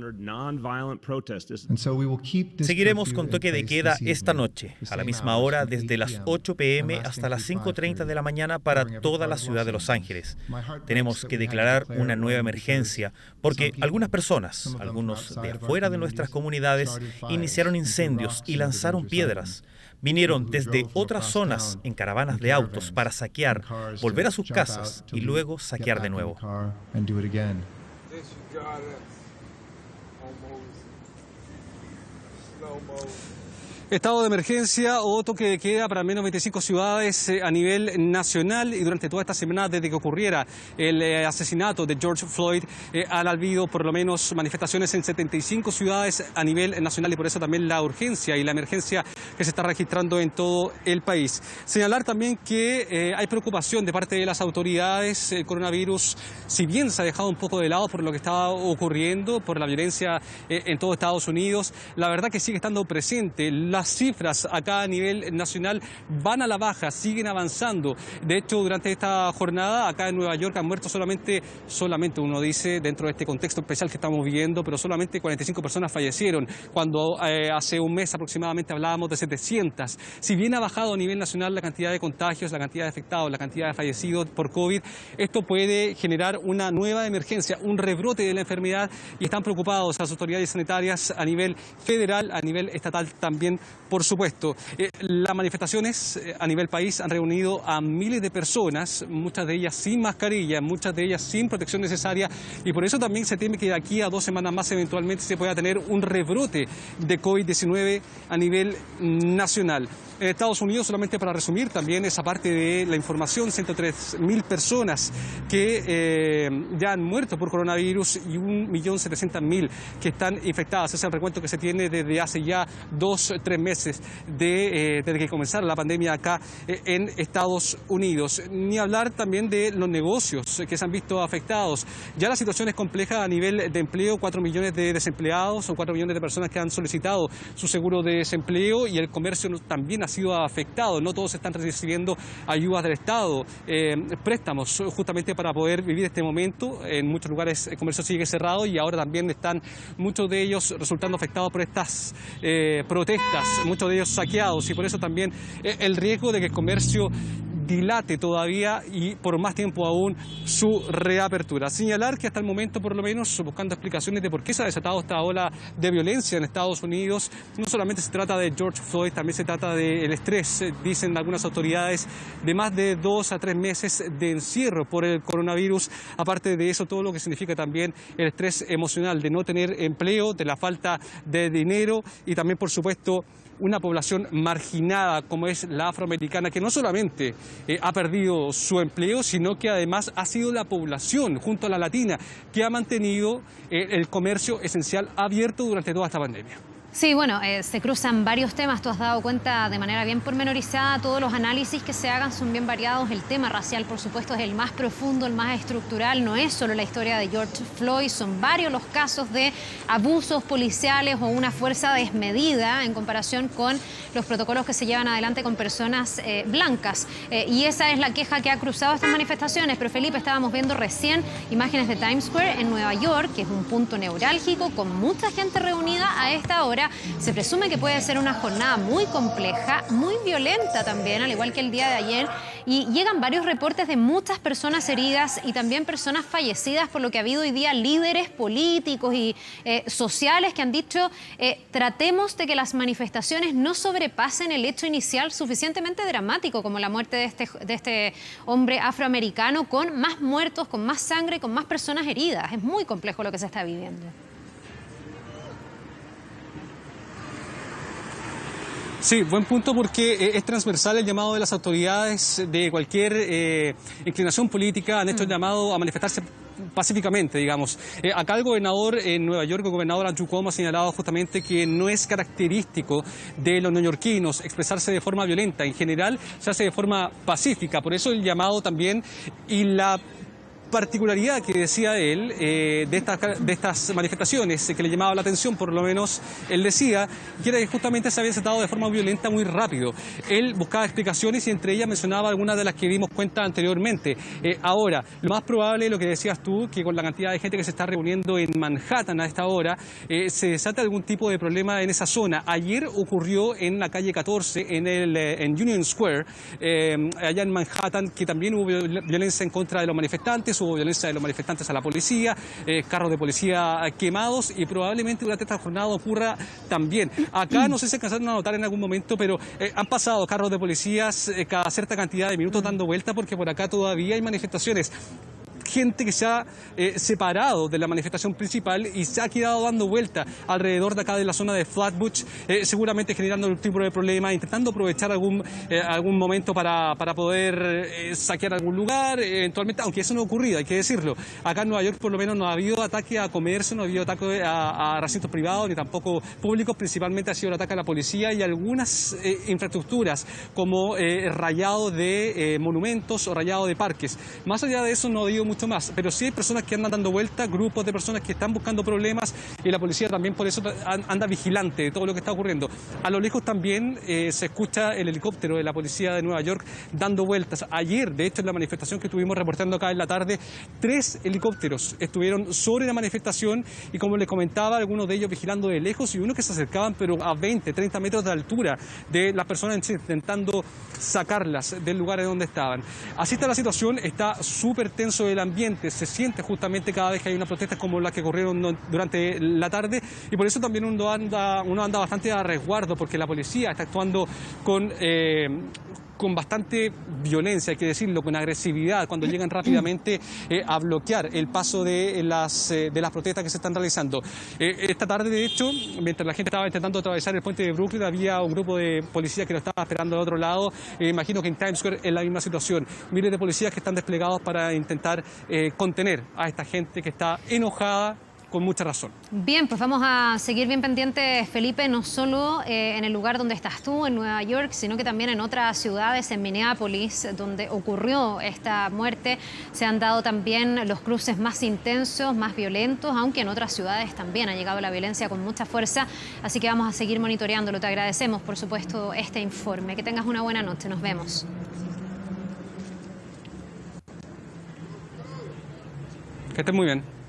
Seguiremos con toque de queda esta noche, a la misma hora, desde las 8 p.m. hasta las 5:30 de la mañana para toda la ciudad de Los Ángeles. Tenemos que declarar una nueva emergencia porque algunas personas, algunos de afuera de nuestras comunidades, iniciaron incendios y lanzaron piedras. Vinieron desde otras zonas en caravanas de autos para saquear, volver a sus casas y luego saquear de nuevo. Estado de emergencia o toque de queda para al menos 25 ciudades a nivel nacional, y durante toda esta semana desde que ocurriera el asesinato de George Floyd han habido por lo menos manifestaciones en 75 ciudades a nivel nacional, y por eso también la urgencia y la emergencia que se está registrando en todo el país. Señalar también que hay preocupación de parte de las autoridades. El coronavirus, si bien se ha dejado un poco de lado por lo que está ocurriendo, por la violencia en todo Estados Unidos, la verdad que sigue estando presente. Las cifras acá a nivel nacional van a la baja, siguen avanzando. De hecho, durante esta jornada acá en Nueva York han muerto solamente uno dice, dentro de este contexto especial que estamos viviendo, pero solamente 45 personas fallecieron, cuando hace un mes aproximadamente hablábamos de 700. Si bien ha bajado a nivel nacional la cantidad de contagios, la cantidad de afectados, la cantidad de fallecidos por COVID, esto puede generar una nueva emergencia, un rebrote de la enfermedad, y están preocupados las autoridades sanitarias a nivel federal, a nivel estatal también, por supuesto. Las manifestaciones a nivel país han reunido a miles de personas, muchas de ellas sin mascarilla, muchas de ellas sin protección necesaria, y por eso también se teme que de aquí a 2 semanas más eventualmente se pueda tener un rebrote de COVID-19 a nivel nacional. En Estados Unidos, solamente para resumir también esa parte de la información, 103.000 personas que ya han muerto por coronavirus y 1.700.000 que están infectadas. Ese es el recuento que se tiene desde hace ya 2-3 meses desde que comenzara la pandemia acá en Estados Unidos. Ni hablar también de los negocios que se han visto afectados. Ya la situación es compleja a nivel de empleo, 4 millones de desempleados o 4 millones de personas que han solicitado su seguro de desempleo, y el comercio también ha sido afectado. No todos están recibiendo ayudas del Estado, préstamos justamente para poder vivir este momento. En muchos lugares el comercio sigue cerrado, y ahora también están muchos de ellos resultando afectados por estas protestas, muchos de ellos saqueados, y por eso también el riesgo de que el comercio dilate todavía y por más tiempo aún su reapertura. Señalar que hasta el momento, por lo menos, buscando explicaciones de por qué se ha desatado esta ola de violencia en Estados Unidos, no solamente se trata de George Floyd, también se trata del estrés, dicen algunas autoridades, de más de 2 a 3 meses de encierro por el coronavirus. Aparte de eso, todo lo que significa también el estrés emocional de no tener empleo, de la falta de dinero, y también, por supuesto, una población marginada como es la afroamericana, que no solamente ha perdido su empleo, sino que además ha sido la población, junto a la latina, que ha mantenido el comercio esencial abierto durante toda esta pandemia. Sí, bueno, se cruzan varios temas. Tú has dado cuenta de manera bien pormenorizada. Todos los análisis que se hagan son bien variados. El tema racial, por supuesto, es el más profundo, el más estructural. No es solo la historia de George Floyd, son varios los casos de abusos policiales o una fuerza desmedida en comparación con los protocolos que se llevan adelante con personas blancas. Y esa es la queja que ha cruzado estas manifestaciones. Pero, Felipe, estábamos viendo recién imágenes de Times Square en Nueva York, que es un punto neurálgico con mucha gente reunida a esta hora. Se presume que puede ser una jornada muy compleja, muy violenta también, al igual que el día de ayer, y llegan varios reportes de muchas personas heridas y también personas fallecidas, por lo que ha habido hoy día líderes políticos y sociales que han dicho tratemos de que las manifestaciones no sobrepasen el hecho inicial suficientemente dramático como la muerte de este hombre afroamericano, con más muertos, con más sangre, con más personas heridas. Es muy complejo lo que se está viviendo. Sí, buen punto, porque es transversal el llamado de las autoridades de cualquier inclinación política. Han hecho el llamado a manifestarse pacíficamente, digamos. Acá el gobernador en Nueva York, el gobernador Andrew Cuomo, ha señalado justamente que no es característico de los neoyorquinos expresarse de forma violenta. En general se hace de forma pacífica. Por eso el llamado también, y la particularidad que decía él de estas manifestaciones que le llamaba la atención, por lo menos él decía, que era que justamente se había desatado de forma violenta muy rápido. Él buscaba explicaciones y entre ellas mencionaba algunas de las que dimos cuenta anteriormente. Ahora, lo más probable, lo que decías tú, que con la cantidad de gente que se está reuniendo en Manhattan a esta hora, se desata algún tipo de problema en esa zona. Ayer ocurrió en la calle 14, en Union Square, allá en Manhattan, que también hubo violencia en contra de los manifestantes. incluso hubo violencia de los manifestantes a la policía, carros de policía quemados y probablemente durante esta jornada ocurra también. Acá no sé si alcanzaron a notar en algún momento, pero han pasado carros de policías cada cierta cantidad de minutos dando vuelta porque por acá todavía hay manifestaciones. Gente que se ha separado de la manifestación principal y se ha quedado dando vuelta alrededor de acá de la zona de Flatbush, seguramente generando algún tipo de problema, intentando aprovechar algún momento para poder saquear algún lugar, eventualmente, aunque eso no ha ocurrido, hay que decirlo. Acá en Nueva York por lo menos no ha habido ataque a comercio, no ha habido ataque a recintos privados ni tampoco públicos, principalmente ha sido el ataque a la policía y algunas infraestructuras como rayado de monumentos o rayado de parques. Más allá de eso no ha habido mucho más, pero sí hay personas que andan dando vueltas, grupos de personas que están buscando problemas y la policía también por eso anda vigilante de todo lo que está ocurriendo. A lo lejos también se escucha el helicóptero de la policía de Nueva York dando vueltas. Ayer, de hecho, en la manifestación que estuvimos reportando acá en la tarde, 3 helicópteros estuvieron sobre la manifestación y como les comentaba, algunos de ellos vigilando de lejos y unos que se acercaban pero a 20, 30 metros de altura de las personas intentando sacarlas del lugar en donde estaban. Así está la situación, está súper tenso el ambiente, se siente justamente cada vez que hay una protesta como la que ocurrieron durante la tarde y por eso también uno anda bastante a resguardo porque la policía está actuando con bastante violencia, hay que decirlo, con agresividad, cuando llegan rápidamente a bloquear el paso de las protestas que se están realizando. Esta tarde, de hecho, mientras la gente estaba intentando atravesar el puente de Brooklyn, había un grupo de policías que lo estaba esperando al otro lado. Imagino que en Times Square es la misma situación. Miles de policías que están desplegados para intentar contener a esta gente que está enojada, con mucha razón. Bien, pues vamos a seguir bien pendientes, Felipe, no solo en el lugar donde estás tú, en Nueva York, sino que también en otras ciudades, en Minneapolis, donde ocurrió esta muerte. Se han dado también los cruces más intensos, más violentos, aunque en otras ciudades también ha llegado la violencia con mucha fuerza. Así que vamos a seguir monitoreándolo. Te agradecemos, por supuesto, este informe. Que tengas una buena noche. Nos vemos. Que estés muy bien.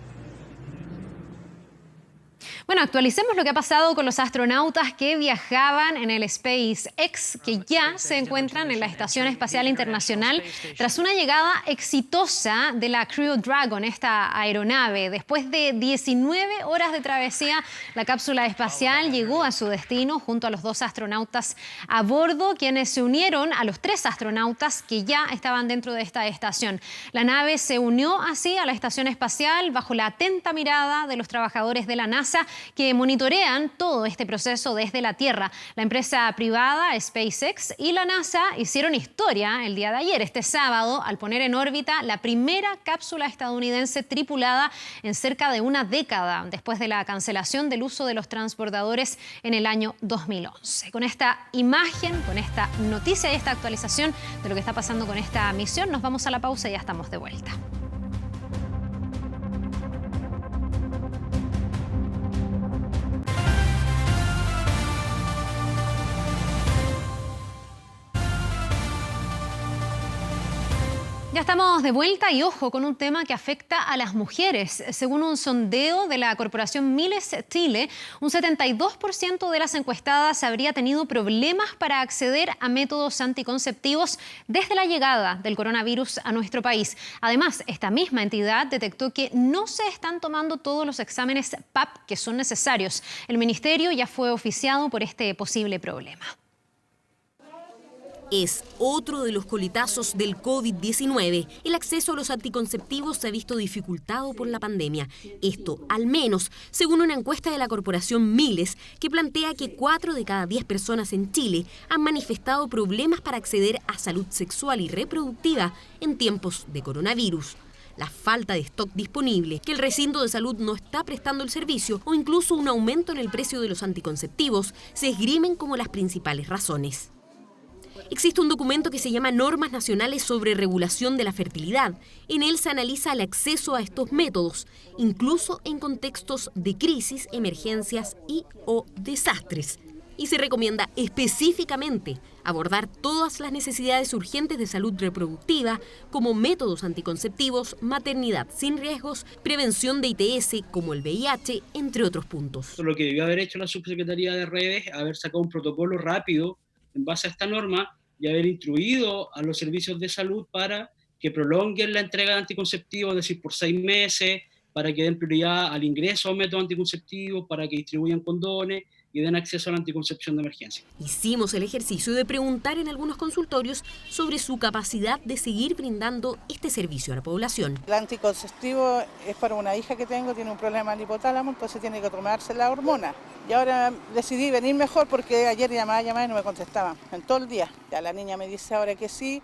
Bueno, actualicemos lo que ha pasado con los astronautas que viajaban en el SpaceX, que ya se encuentran en la Estación Espacial Internacional tras una llegada exitosa de la Crew Dragon, esta aeronave. Después de 19 horas de travesía, la cápsula espacial llegó a su destino junto a los 2 astronautas a bordo, quienes se unieron a los 3 astronautas que ya estaban dentro de esta estación. La nave se unió así a la Estación Espacial bajo la atenta mirada de los trabajadores de la NASA, que monitorean todo este proceso desde la Tierra. La empresa privada SpaceX y la NASA hicieron historia el día de ayer, este sábado, al poner en órbita la primera cápsula estadounidense tripulada en cerca de una década, después de la cancelación del uso de los transbordadores en el año 2011. Con esta imagen, con esta noticia y esta actualización de lo que está pasando con esta misión, nos vamos a la pausa y ya estamos de vuelta. Ya estamos de vuelta y ojo con un tema que afecta a las mujeres. Según un sondeo de la corporación Miles Chile, un 72% de las encuestadas habría tenido problemas para acceder a métodos anticonceptivos desde la llegada del coronavirus a nuestro país. Además, esta misma entidad detectó que no se están tomando todos los exámenes PAP que son necesarios. El ministerio ya fue oficiado por este posible problema. Es otro de los coletazos del COVID-19. El acceso a los anticonceptivos se ha visto dificultado por la pandemia. Esto, al menos, según una encuesta de la corporación Miles, que plantea que 4 de cada 10 personas en Chile han manifestado problemas para acceder a salud sexual y reproductiva en tiempos de coronavirus. La falta de stock disponible, que el recinto de salud no está prestando el servicio o incluso un aumento en el precio de los anticonceptivos se esgrimen como las principales razones. Existe un documento que se llama Normas Nacionales sobre Regulación de la Fertilidad. En él se analiza el acceso a estos métodos, incluso en contextos de crisis, emergencias o desastres. Y se recomienda específicamente abordar todas las necesidades urgentes de salud reproductiva, como métodos anticonceptivos, maternidad sin riesgos, prevención de ITS como el VIH, entre otros puntos. Lo que debió haber hecho la Subsecretaría de Redes es haber sacado un protocolo rápido en base a esta norma y haber instruido a los servicios de salud para que prolonguen la entrega de anticonceptivos, es decir, por 6 meses, para que den prioridad al ingreso a métodos anticonceptivos, para que distribuyan condones y den acceso a la anticoncepción de emergencia. Hicimos el ejercicio de preguntar en algunos consultorios sobre su capacidad de seguir brindando este servicio a la población. El anticonceptivo es para una hija que tengo, tiene un problema en el hipotálamo, entonces tiene que tomarse la hormona. Y ahora decidí venir mejor porque ayer llamaba y no me contestaban en todo el día. Ya la niña me dice ahora que sí,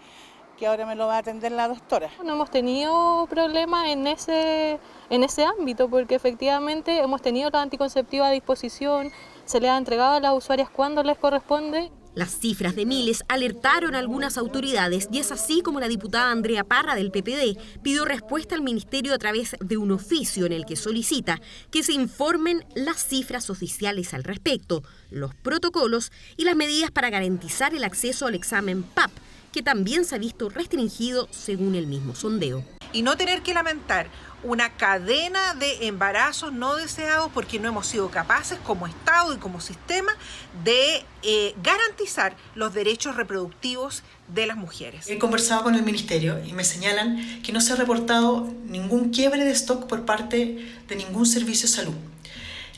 que ahora me lo va a atender la doctora. No hemos tenido problemas en ese ámbito porque efectivamente hemos tenido la anticonceptiva a disposición, se le ha entregado a las usuarias cuando les corresponde. Las cifras de miles alertaron a algunas autoridades y es así como la diputada Andrea Parra del PPD pidió respuesta al Ministerio a través de un oficio en el que solicita que se informen las cifras oficiales al respecto, los protocolos y las medidas para garantizar el acceso al examen PAP, que también se ha visto restringido según el mismo sondeo. Y no tener que lamentar una cadena de embarazos no deseados porque no hemos sido capaces como Estado y como sistema de garantizar los derechos reproductivos de las mujeres. He conversado con el Ministerio y me señalan que no se ha reportado ningún quiebre de stock por parte de ningún servicio de salud.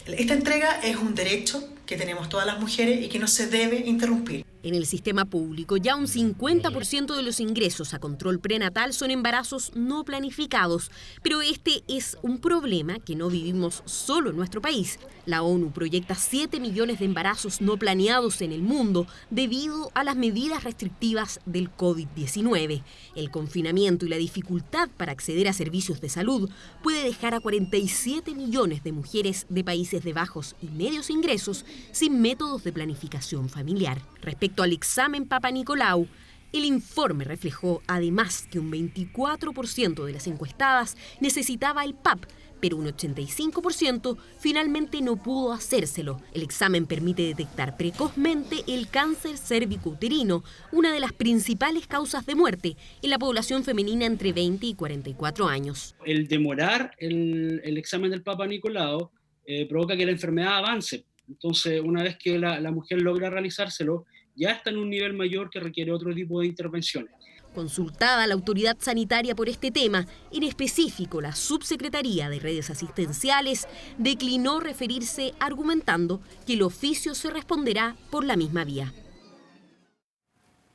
Esta entrega es un derecho que tenemos todas las mujeres y que no se debe interrumpir. En el sistema público, ya un 50% de los ingresos a control prenatal son embarazos no planificados, pero este es un problema que no vivimos solo en nuestro país. La ONU proyecta 7 millones de embarazos no planeados en el mundo debido a las medidas restrictivas del COVID-19. El confinamiento y la dificultad para acceder a servicios de salud puede dejar a 47 millones de mujeres de países de bajos y medios ingresos sin métodos de planificación familiar. Respecto al examen Papa Nicolau, el informe reflejó además que un 24% de las encuestadas necesitaba el PAP, pero un 85% finalmente no pudo hacérselo. El examen permite detectar precozmente el cáncer cérvico-uterino, una de las principales causas de muerte en la población femenina entre 20 y 44 años. El demorar el examen del Papa Nicolau provoca que la enfermedad avance. Entonces, una vez que la mujer logra realizárselo, ya está en un nivel mayor que requiere otro tipo de intervenciones. Consultada la autoridad sanitaria por este tema, en específico la Subsecretaría de Redes Asistenciales declinó referirse argumentando que el oficio se responderá por la misma vía.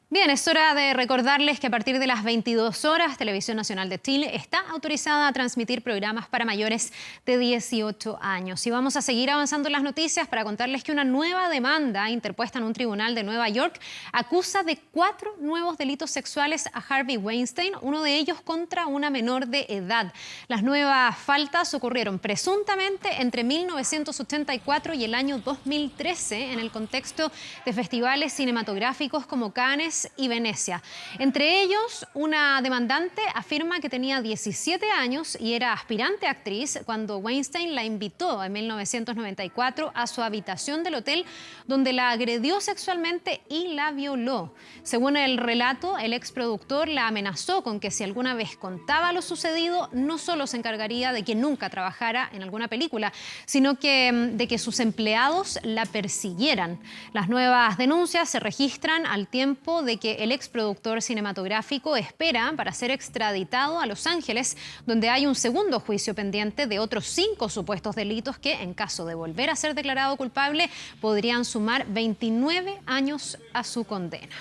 Bien, es hora de recordarles que a partir de las 22 horas, Televisión Nacional de Chile está autorizada a transmitir programas para mayores de 18 años. Y vamos a seguir avanzando en las noticias para contarles que una nueva demanda interpuesta en un tribunal de Nueva York acusa de 4 nuevos delitos sexuales a Harvey Weinstein, uno de ellos contra una menor de edad. Las nuevas faltas ocurrieron presuntamente entre 1984 y el año 2013 en el contexto de festivales cinematográficos como Cannes y Venecia. Entre ellos, una demandante afirma que tenía 17 años y era aspirante a actriz cuando Weinstein la invitó en 1994 a su habitación del hotel, donde la agredió sexualmente y la violó. Según el relato, el exproductor la amenazó con que si alguna vez contaba lo sucedido, no solo se encargaría de que nunca trabajara en alguna película, sino que de que sus empleados la persiguieran. Las nuevas denuncias se registran al tiempo de que el exproductor cinematográfico espera para ser extraditado a Los Ángeles, donde hay un segundo juicio pendiente de otros 5 supuestos delitos que, en caso de volver a ser declarado culpable, podrían sumar 29 años a su condena.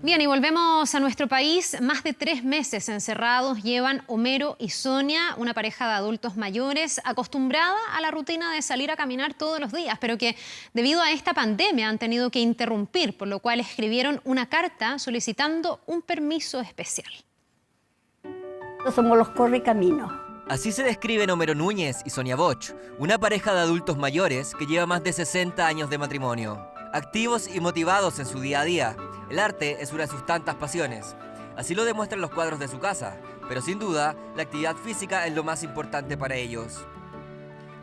Bien, y volvemos a nuestro país. Más de 3 meses encerrados llevan Homero y Sonia, una pareja de adultos mayores acostumbrada a la rutina de salir a caminar todos los días, pero que debido a esta pandemia han tenido que interrumpir, por lo cual escribieron una carta solicitando un permiso especial. Somos los correcaminos. Así se describen Homero Núñez y Sonia Boch, una pareja de adultos mayores que lleva más de 60 años de matrimonio. Activos y motivados en su día a día, el arte es una de sus tantas pasiones. Así lo demuestran los cuadros de su casa, pero sin duda, la actividad física es lo más importante para ellos.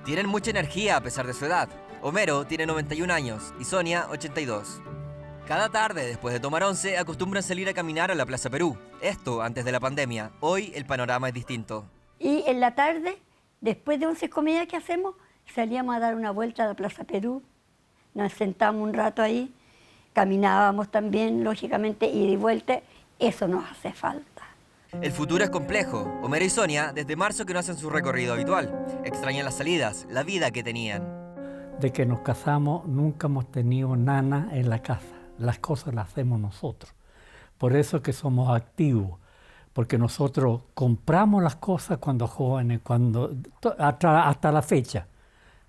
Tienen mucha energía a pesar de su edad. Homero tiene 91 años y Sonia 82. Cada tarde, después de tomar once, acostumbran salir a caminar a la Plaza Perú. Esto antes de la pandemia. Hoy el panorama es distinto. Y en la tarde, después de 11 comidas que hacemos, salíamos a dar una vuelta a la Plaza Perú. Nos sentamos un rato ahí caminábamos también, lógicamente, ida y vuelta, eso nos hace falta. El futuro es complejo. Homero y Sonia, desde marzo que no hacen su recorrido habitual. Extrañan las salidas, la vida que tenían. De que nos casamos, nunca hemos tenido nana en la casa. Las cosas las hacemos nosotros. Por eso es que somos activos. Porque nosotros compramos las cosas cuando jóvenes, hasta la fecha.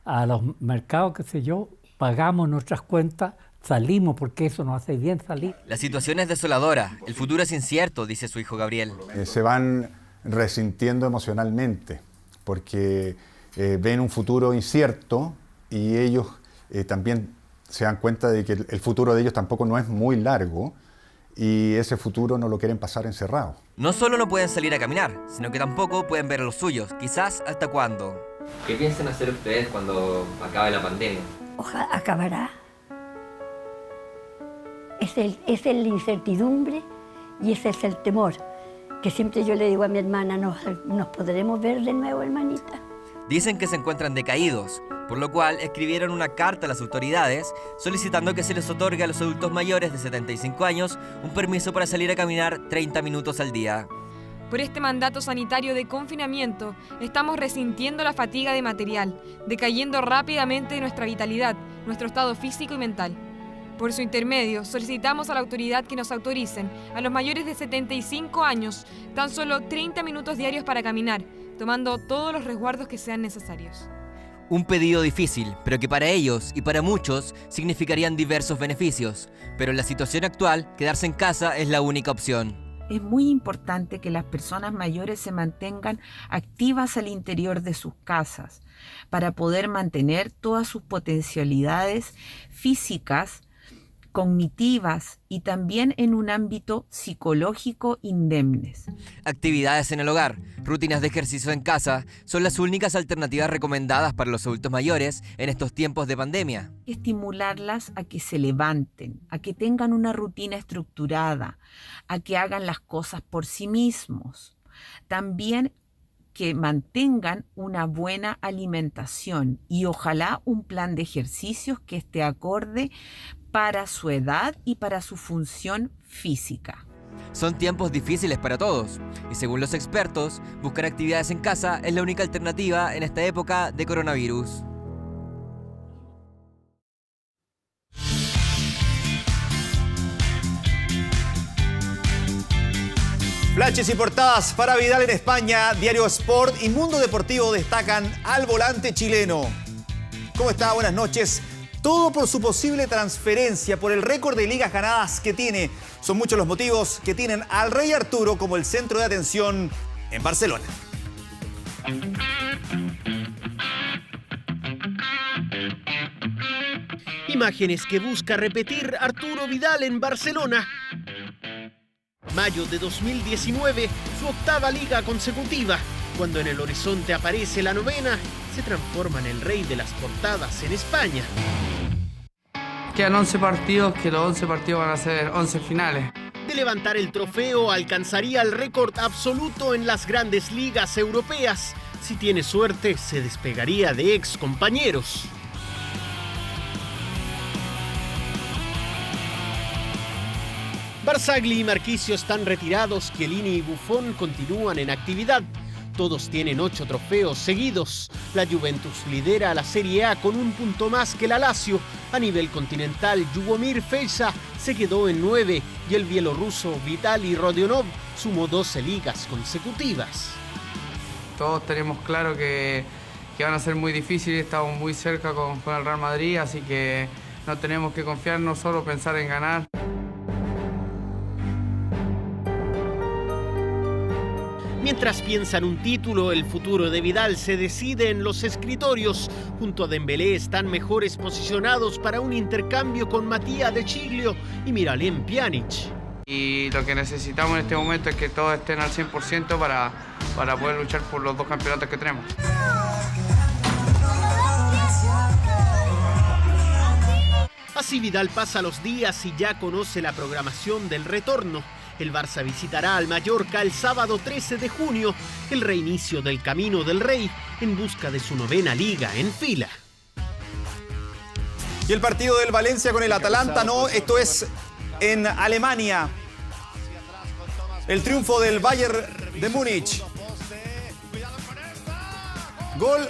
A los mercados, qué sé yo, pagamos nuestras cuentas, salimos porque eso nos hace bien salir. La situación es desoladora, el futuro es incierto, dice su hijo Gabriel. Se van resintiendo emocionalmente porque ven un futuro incierto y ellos también se dan cuenta de que el futuro de ellos tampoco no es muy largo y ese futuro no lo quieren pasar encerrado. No solo no pueden salir a caminar, sino que tampoco pueden ver a los suyos, quizás hasta cuándo. ¿Qué piensan hacer ustedes cuando acabe la pandemia? Ojalá acabará. Es la incertidumbre y ese es el temor, que siempre yo le digo a mi hermana, ¿nos podremos ver de nuevo, hermanita? Dicen que se encuentran decaídos, por lo cual escribieron una carta a las autoridades solicitando que se les otorgue a los adultos mayores de 75 años un permiso para salir a caminar 30 minutos al día. Por este mandato sanitario de confinamiento, estamos resintiendo la fatiga de material, decayendo rápidamente nuestra vitalidad, nuestro estado físico y mental. Por su intermedio, solicitamos a la autoridad que nos autoricen a los mayores de 75 años tan solo 30 minutos diarios para caminar, tomando todos los resguardos que sean necesarios. Un pedido difícil, pero que para ellos y para muchos significarían diversos beneficios. Pero en la situación actual, quedarse en casa es la única opción. Es muy importante que las personas mayores se mantengan activas al interior de sus casas para poder mantener todas sus potencialidades físicas, cognitivas y también en un ámbito psicológico indemnes. Actividades en el hogar, rutinas de ejercicio en casa son las únicas alternativas recomendadas para los adultos mayores en estos tiempos de pandemia. Estimularlas a que se levanten, a que tengan una rutina estructurada, a que hagan las cosas por sí mismos. También que mantengan una buena alimentación y ojalá un plan de ejercicios que esté acorde para su edad y para su función física. Son tiempos difíciles para todos y según los expertos, buscar actividades en casa es la única alternativa en esta época de coronavirus. Flashes y portadas para Vidal en España, Diario Sport y Mundo Deportivo destacan al volante chileno. ¿Cómo está? Buenas noches. Todo por su posible transferencia, por el récord de ligas ganadas que tiene. Son muchos los motivos que tienen al Rey Arturo como el centro de atención en Barcelona. Imágenes que busca repetir Arturo Vidal en Barcelona. Mayo de 2019, su octava liga consecutiva. Cuando en el horizonte aparece la novena, se transforma en el rey de las portadas en España. Quedan 11 partidos, que los 11 partidos van a ser 11 finales. De levantar el trofeo, alcanzaría el récord absoluto en las grandes ligas europeas. Si tiene suerte, se despegaría de ex compañeros. Barzagli y Marchisio están retirados, Chiellini y Buffon continúan en actividad. Todos tienen 8 trofeos seguidos. La Juventus lidera la Serie A con un punto más que la Lazio. A nivel continental, Ljubomir Fejsa se quedó en 9 y el bielorruso Vitaly Rodionov sumó 12 ligas consecutivas. Todos tenemos claro que van a ser muy difíciles, estamos muy cerca con el Real Madrid, así que no tenemos que confiarnos, solo pensar en ganar. Mientras piensan un título, el futuro de Vidal se decide en los escritorios. Junto a Dembélé están mejores posicionados para un intercambio con Matías de Chiglio y Miralem Pjanic. Y lo que necesitamos en este momento es que todos estén al 100% para poder luchar por los 2 campeonatos que tenemos. Así Vidal pasa los días y ya conoce la programación del retorno. El Barça visitará al Mallorca el sábado 13 de junio, el reinicio del Camino del Rey en busca de su 9ª liga en fila. Y el partido del Valencia con el Atalanta, no, esto es en Alemania. El triunfo del Bayern de Múnich. Gol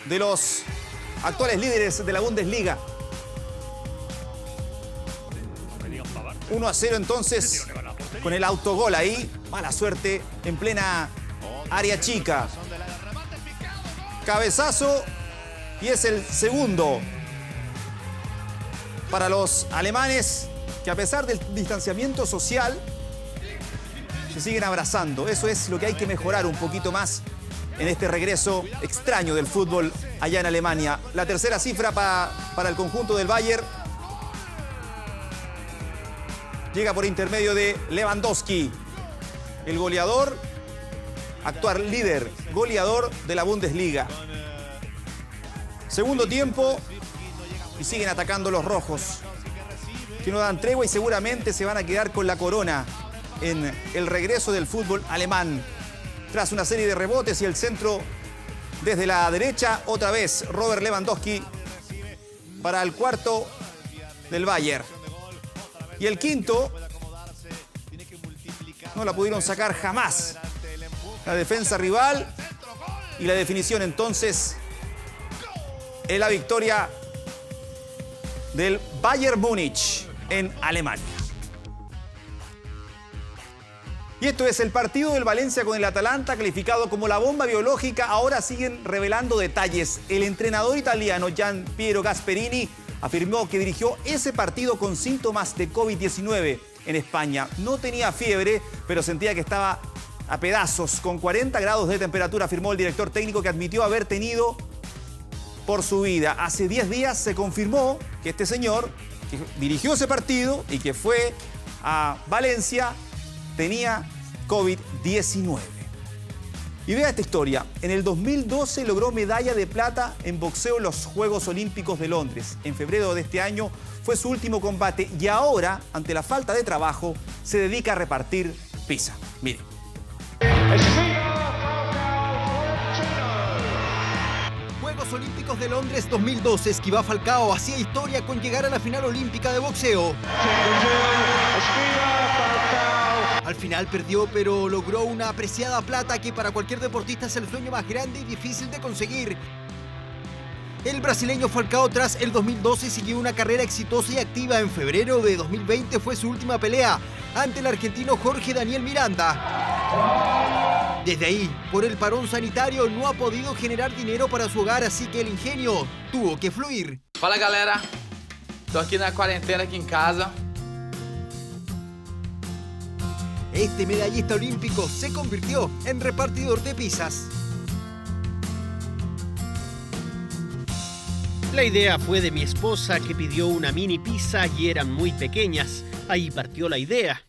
de los actuales líderes de la Bundesliga. 1-0 entonces con el autogol ahí. Mala suerte en plena área chica. Cabezazo y es el segundo para los alemanes, que a pesar del distanciamiento social se siguen abrazando. Eso es lo que hay que mejorar un poquito más en este regreso extraño del fútbol allá en Alemania. La tercera cifra para el conjunto del Bayern llega por intermedio de Lewandowski, el goleador, actual líder goleador de la Bundesliga. Segundo tiempo y siguen atacando los rojos, que no dan tregua y seguramente se van a quedar con la corona en el regreso del fútbol alemán. Tras una serie de rebotes y el centro desde la derecha, otra vez Robert Lewandowski para el cuarto del Bayern. Y el quinto no la pudieron sacar jamás. La defensa rival y la definición entonces en la victoria del Bayern Múnich en Alemania. Y esto es el partido del Valencia con el Atalanta, calificado como la bomba biológica. Ahora siguen revelando detalles. El entrenador italiano Gian Piero Gasperini afirmó que dirigió ese partido con síntomas de COVID-19 en España. No tenía fiebre, pero sentía que estaba a pedazos, con 40 grados de temperatura, afirmó el director técnico, que admitió haber tenido por su vida. Hace 10 días se confirmó que este señor, que dirigió ese partido y que fue a Valencia, tenía COVID-19. Y vea esta historia. En el 2012 logró medalla de plata en boxeo en los Juegos Olímpicos de Londres. En febrero de este año fue su último combate y ahora, ante la falta de trabajo, se dedica a repartir pizza. Mire. Juegos Olímpicos de Londres 2012, Esquiva Falcao hacía historia con llegar a la final olímpica de boxeo. Al final perdió, pero logró una apreciada plata que para cualquier deportista es el sueño más grande y difícil de conseguir. El brasileño Falcao, tras el 2012, siguió una carrera exitosa y activa. En febrero de 2020 fue su última pelea ante el argentino Jorge Daniel Miranda. Desde ahí, por el parón sanitario, no ha podido generar dinero para su hogar, así que el ingenio tuvo que fluir. Fala galera, tô aqui na quarentena aqui em casa. Este medallista olímpico se convirtió en repartidor de pizzas. La idea fue de mi esposa, que pidió una mini pizza y eran muy pequeñas. Ahí partió la idea.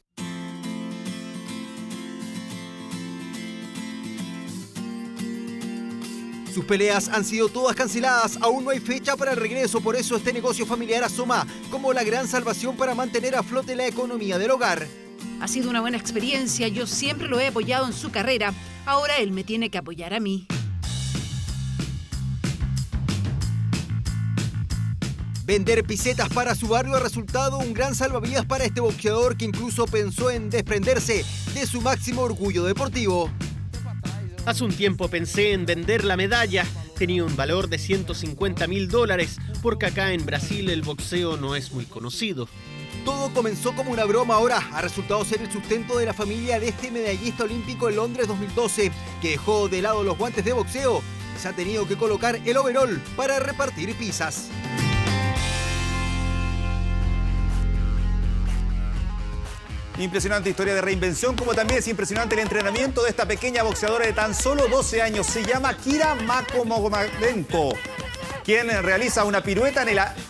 Sus peleas han sido todas canceladas, aún no hay fecha para el regreso, por eso este negocio familiar asoma como la gran salvación para mantener a flote la economía del hogar. Ha sido una buena experiencia, yo siempre lo he apoyado en su carrera, ahora él me tiene que apoyar a mí. Vender pisetas para su barrio ha resultado un gran salvavidas para este boxeador, que incluso pensó en desprenderse de su máximo orgullo deportivo. Hace un tiempo pensé en vender la medalla. Tenía un valor de $150.000, porque acá en Brasil el boxeo no es muy conocido. Todo comenzó como una broma, ahora ha resultado ser el sustento de la familia de este medallista olímpico en Londres 2012, que dejó de lado los guantes de boxeo y se ha tenido que colocar el overall para repartir pizzas. Impresionante historia de reinvención, como también es impresionante el entrenamiento de esta pequeña boxeadora de tan solo 12 años. Se llama Kira Makomodenko, quien realiza una pirueta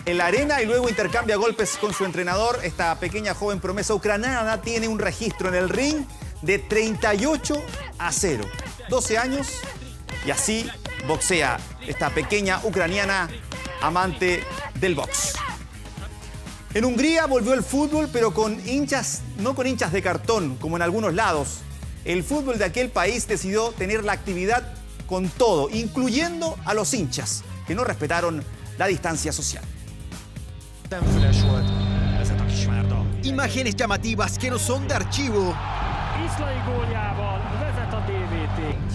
en la arena y luego intercambia golpes con su entrenador. Esta pequeña joven promesa ucraniana tiene un registro en el ring de 38-0. 12 años y así boxea esta pequeña ucraniana amante del box. En Hungría volvió el fútbol, pero con hinchas, no con hinchas de cartón, como en algunos lados. El fútbol de aquel país decidió tener la actividad con todo, incluyendo a los hinchas, que no respetaron la distancia social. Imágenes llamativas que no son de archivo.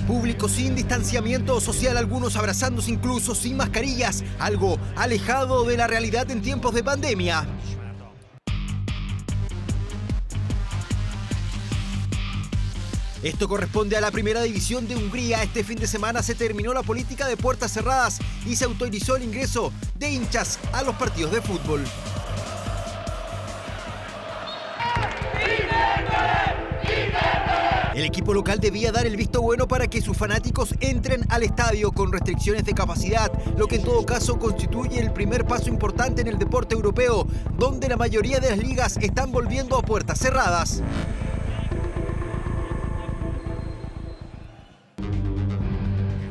Público sin distanciamiento social, algunos abrazándose incluso sin mascarillas, algo alejado de la realidad en tiempos de pandemia. Esto corresponde a la primera división de Hungría. Este fin de semana se terminó la política de puertas cerradas y se autorizó el ingreso de hinchas a los partidos de fútbol. El equipo local debía dar el visto bueno para que sus fanáticos entren al estadio con restricciones de capacidad, lo que en todo caso constituye el primer paso importante en el deporte europeo, donde la mayoría de las ligas están volviendo a puertas cerradas.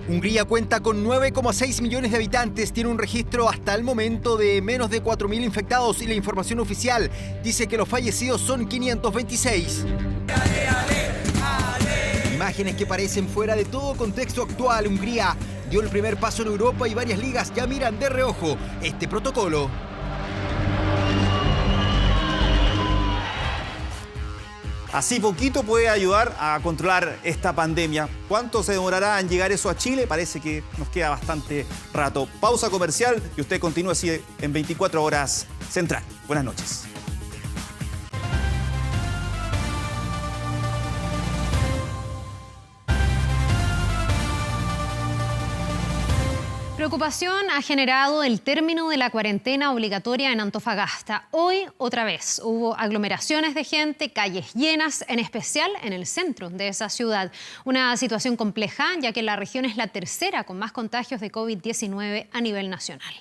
Hungría cuenta con 9,6 millones de habitantes, tiene un registro hasta el momento de menos de 4.000 infectados y la información oficial dice que los fallecidos son 526. Imágenes que parecen fuera de todo contexto actual. Hungría dio el primer paso en Europa y varias ligas ya miran de reojo este protocolo. Así poquito puede ayudar a controlar esta pandemia. ¿Cuánto se demorará en llegar eso a Chile? Parece que nos queda bastante rato. Pausa comercial y usted continúa así en 24 horas Central. Buenas noches. Preocupación ha generado el término de la cuarentena obligatoria en Antofagasta. Hoy, otra vez, hubo aglomeraciones de gente, calles llenas, en especial en el centro de esa ciudad. Una situación compleja, ya que la región es la tercera con más contagios de COVID-19 a nivel nacional.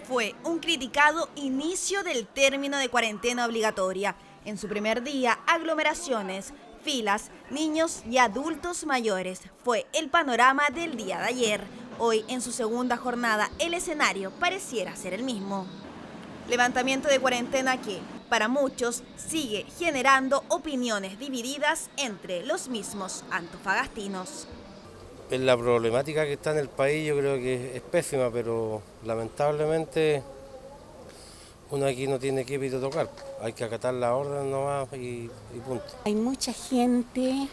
Fue un criticado inicio del término de cuarentena obligatoria. En su primer día, aglomeraciones, filas, niños y adultos mayores. Fue el panorama del día de ayer. Hoy, en su segunda jornada, el escenario pareciera ser el mismo. Levantamiento de cuarentena que, para muchos, sigue generando opiniones divididas entre los mismos antofagastinos. La problemática que está en el país yo creo que es pésima, pero lamentablemente uno aquí no tiene que tocar, hay que acatar la orden nomás y punto. Hay mucha gente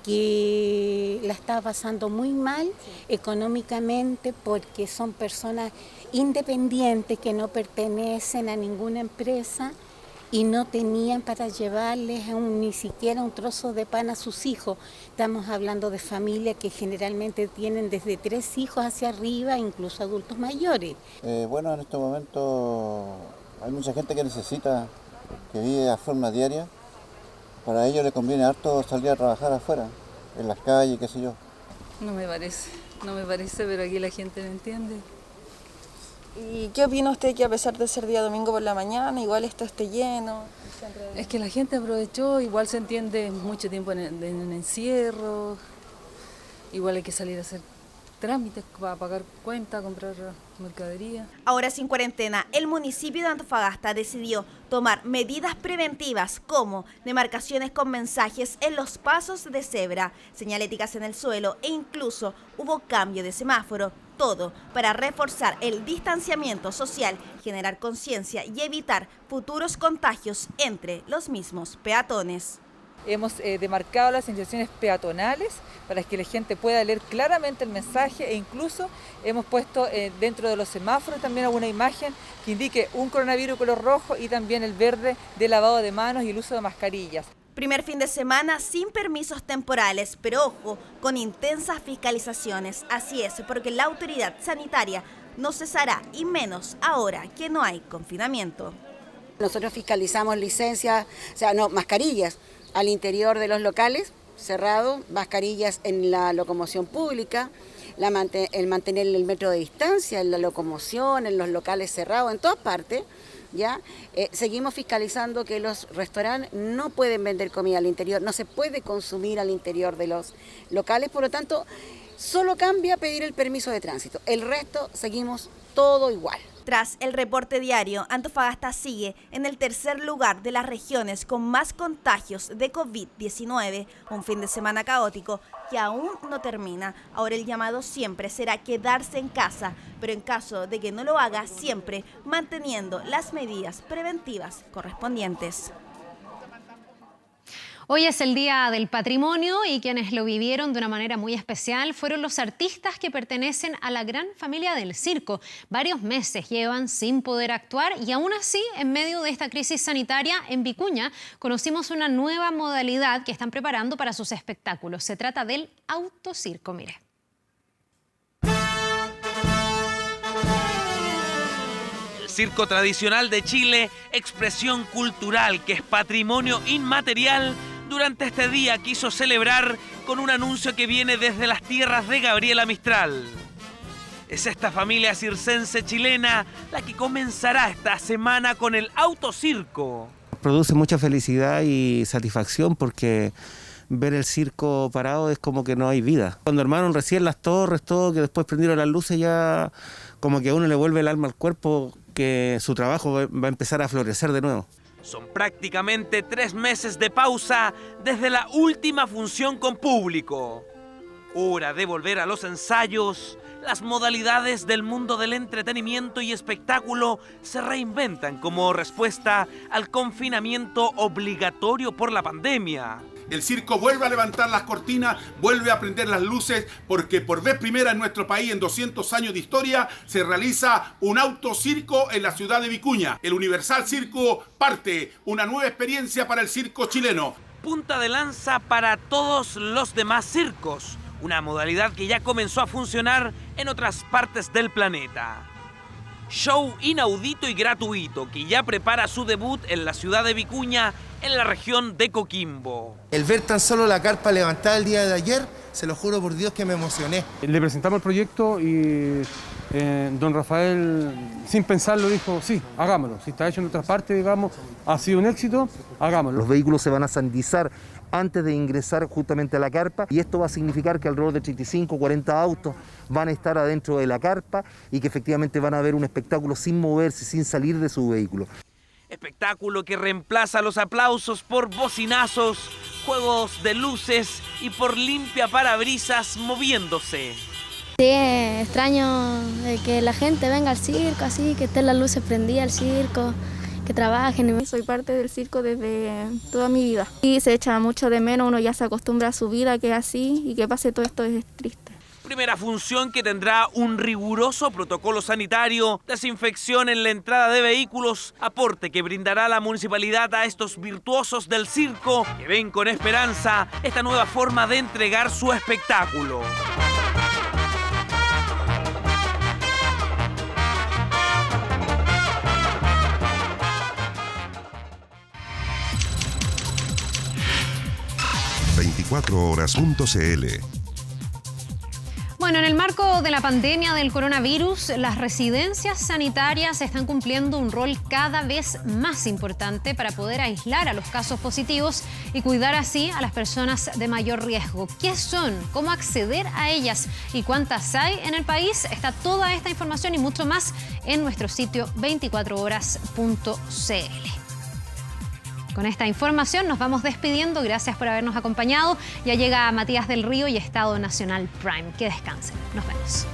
que la está pasando muy mal económicamente porque son personas independientes que no pertenecen a ninguna empresa y no tenían para llevarles ni siquiera un trozo de pan a sus hijos. Estamos hablando de familias que generalmente tienen desde 3 hijos hacia arriba, incluso adultos mayores. Bueno, en este momento hay mucha gente que necesita, que vive de forma diaria. Para ellos les conviene harto salir a trabajar afuera, en las calles, qué sé yo. No me parece, pero aquí la gente no entiende. ¿Y qué opina usted que a pesar de ser día domingo por la mañana, igual esto esté lleno? Es que la gente aprovechó, igual se entiende mucho tiempo en encierro, igual hay que salir a hacer trámites para pagar cuentas, comprar mercadería. Ahora sin cuarentena, el municipio de Antofagasta decidió tomar medidas preventivas como demarcaciones con mensajes en los pasos de cebra, señaléticas en el suelo e incluso hubo cambio de semáforo. Todo para reforzar el distanciamiento social, generar conciencia y evitar futuros contagios entre los mismos peatones. Hemos demarcado las intersecciones peatonales para que la gente pueda leer claramente el mensaje e incluso hemos puesto dentro de los semáforos también alguna imagen que indique un coronavirus color rojo y también el verde de lavado de manos y el uso de mascarillas. Primer fin de semana sin permisos temporales, pero ojo, con intensas fiscalizaciones. Así es, porque la autoridad sanitaria no cesará y menos ahora que no hay confinamiento. Nosotros fiscalizamos licencias, mascarillas al interior de los locales cerrados, mascarillas en la locomoción pública, el mantener el metro de distancia en la locomoción, en los locales cerrados, en todas partes. ¿Ya? Seguimos fiscalizando que los restaurantes no pueden vender comida al interior, no se puede consumir al interior de los locales, por lo tanto Solo cambia pedir el permiso de tránsito. El resto seguimos todo igual. Tras el reporte diario, Antofagasta sigue en el tercer lugar de las regiones con más contagios de COVID-19. Un fin de semana caótico que aún no termina. Ahora el llamado siempre será quedarse en casa, pero en caso de que no lo haga, siempre manteniendo las medidas preventivas correspondientes. Hoy es el Día del Patrimonio y quienes lo vivieron de una manera muy especial fueron los artistas que pertenecen a la gran familia del circo. Varios meses llevan sin poder actuar y aún así, en medio de esta crisis sanitaria en Vicuña, conocimos una nueva modalidad que están preparando para sus espectáculos. Se trata del autocirco, mire. Circo tradicional de Chile, expresión cultural que es patrimonio inmaterial, durante este día quiso celebrar con un anuncio que viene desde las tierras de Gabriela Mistral. Es esta familia circense chilena la que comenzará esta semana con el autocirco. Produce mucha felicidad y satisfacción porque ver el circo parado es como que no hay vida. Cuando armaron recién las torres, todo, que después prendieron las luces, ya como que a uno le vuelve el alma al cuerpo, que su trabajo va a empezar a florecer de nuevo. Son prácticamente 3 meses de pausa desde la última función con público. Hora de volver a los ensayos. Las modalidades del mundo del entretenimiento y espectáculo se reinventan como respuesta al confinamiento obligatorio por la pandemia. El circo vuelve a levantar las cortinas, vuelve a prender las luces, porque por vez primera en nuestro país, en 200 años de historia, se realiza un autocirco en la ciudad de Vicuña. El Universal Circo parte, una nueva experiencia para el circo chileno. Punta de lanza para todos los demás circos, una modalidad que ya comenzó a funcionar en otras partes del planeta. Show inaudito y gratuito que ya prepara su debut en la ciudad de Vicuña, en la región de Coquimbo. El ver tan solo la carpa levantada el día de ayer, se lo juro por Dios que me emocioné. Le presentamos el proyecto y don Rafael, sin pensarlo, dijo, sí, hagámoslo. Si está hecho en otras partes, digamos, ha sido un éxito, hagámoslo. Los vehículos se van a sanitizar antes de ingresar justamente a la carpa y esto va a significar que alrededor de 35 o 40 autos van a estar adentro de la carpa y que efectivamente van a ver un espectáculo sin moverse, sin salir de su vehículo. Espectáculo que reemplaza los aplausos por bocinazos, juegos de luces y por limpia parabrisas moviéndose. Sí, extraño que la gente venga al circo, así, que estén las luces prendidas al circo, que trabajen. Soy parte del circo desde toda mi vida y se echa mucho de menos, uno ya se acostumbra a su vida, que es así, y que pase todo esto es triste. Primera función que tendrá un riguroso protocolo sanitario, desinfección en la entrada de vehículos, aporte que brindará la municipalidad a estos virtuosos del circo que ven con esperanza esta nueva forma de entregar su espectáculo. ...24horas.cl. Bueno, en el marco de la pandemia del coronavirus, las residencias sanitarias están cumpliendo un rol cada vez más importante para poder aislar a los casos positivos y cuidar así a las personas de mayor riesgo. ¿Qué son? ¿Cómo acceder a ellas? ¿Y cuántas hay en el país? Está toda esta información y mucho más en nuestro sitio 24horas.cl. Con esta información nos vamos despidiendo. Gracias por habernos acompañado. Ya llega Matías del Río y Estado Nacional Prime. Que descansen. Nos vemos.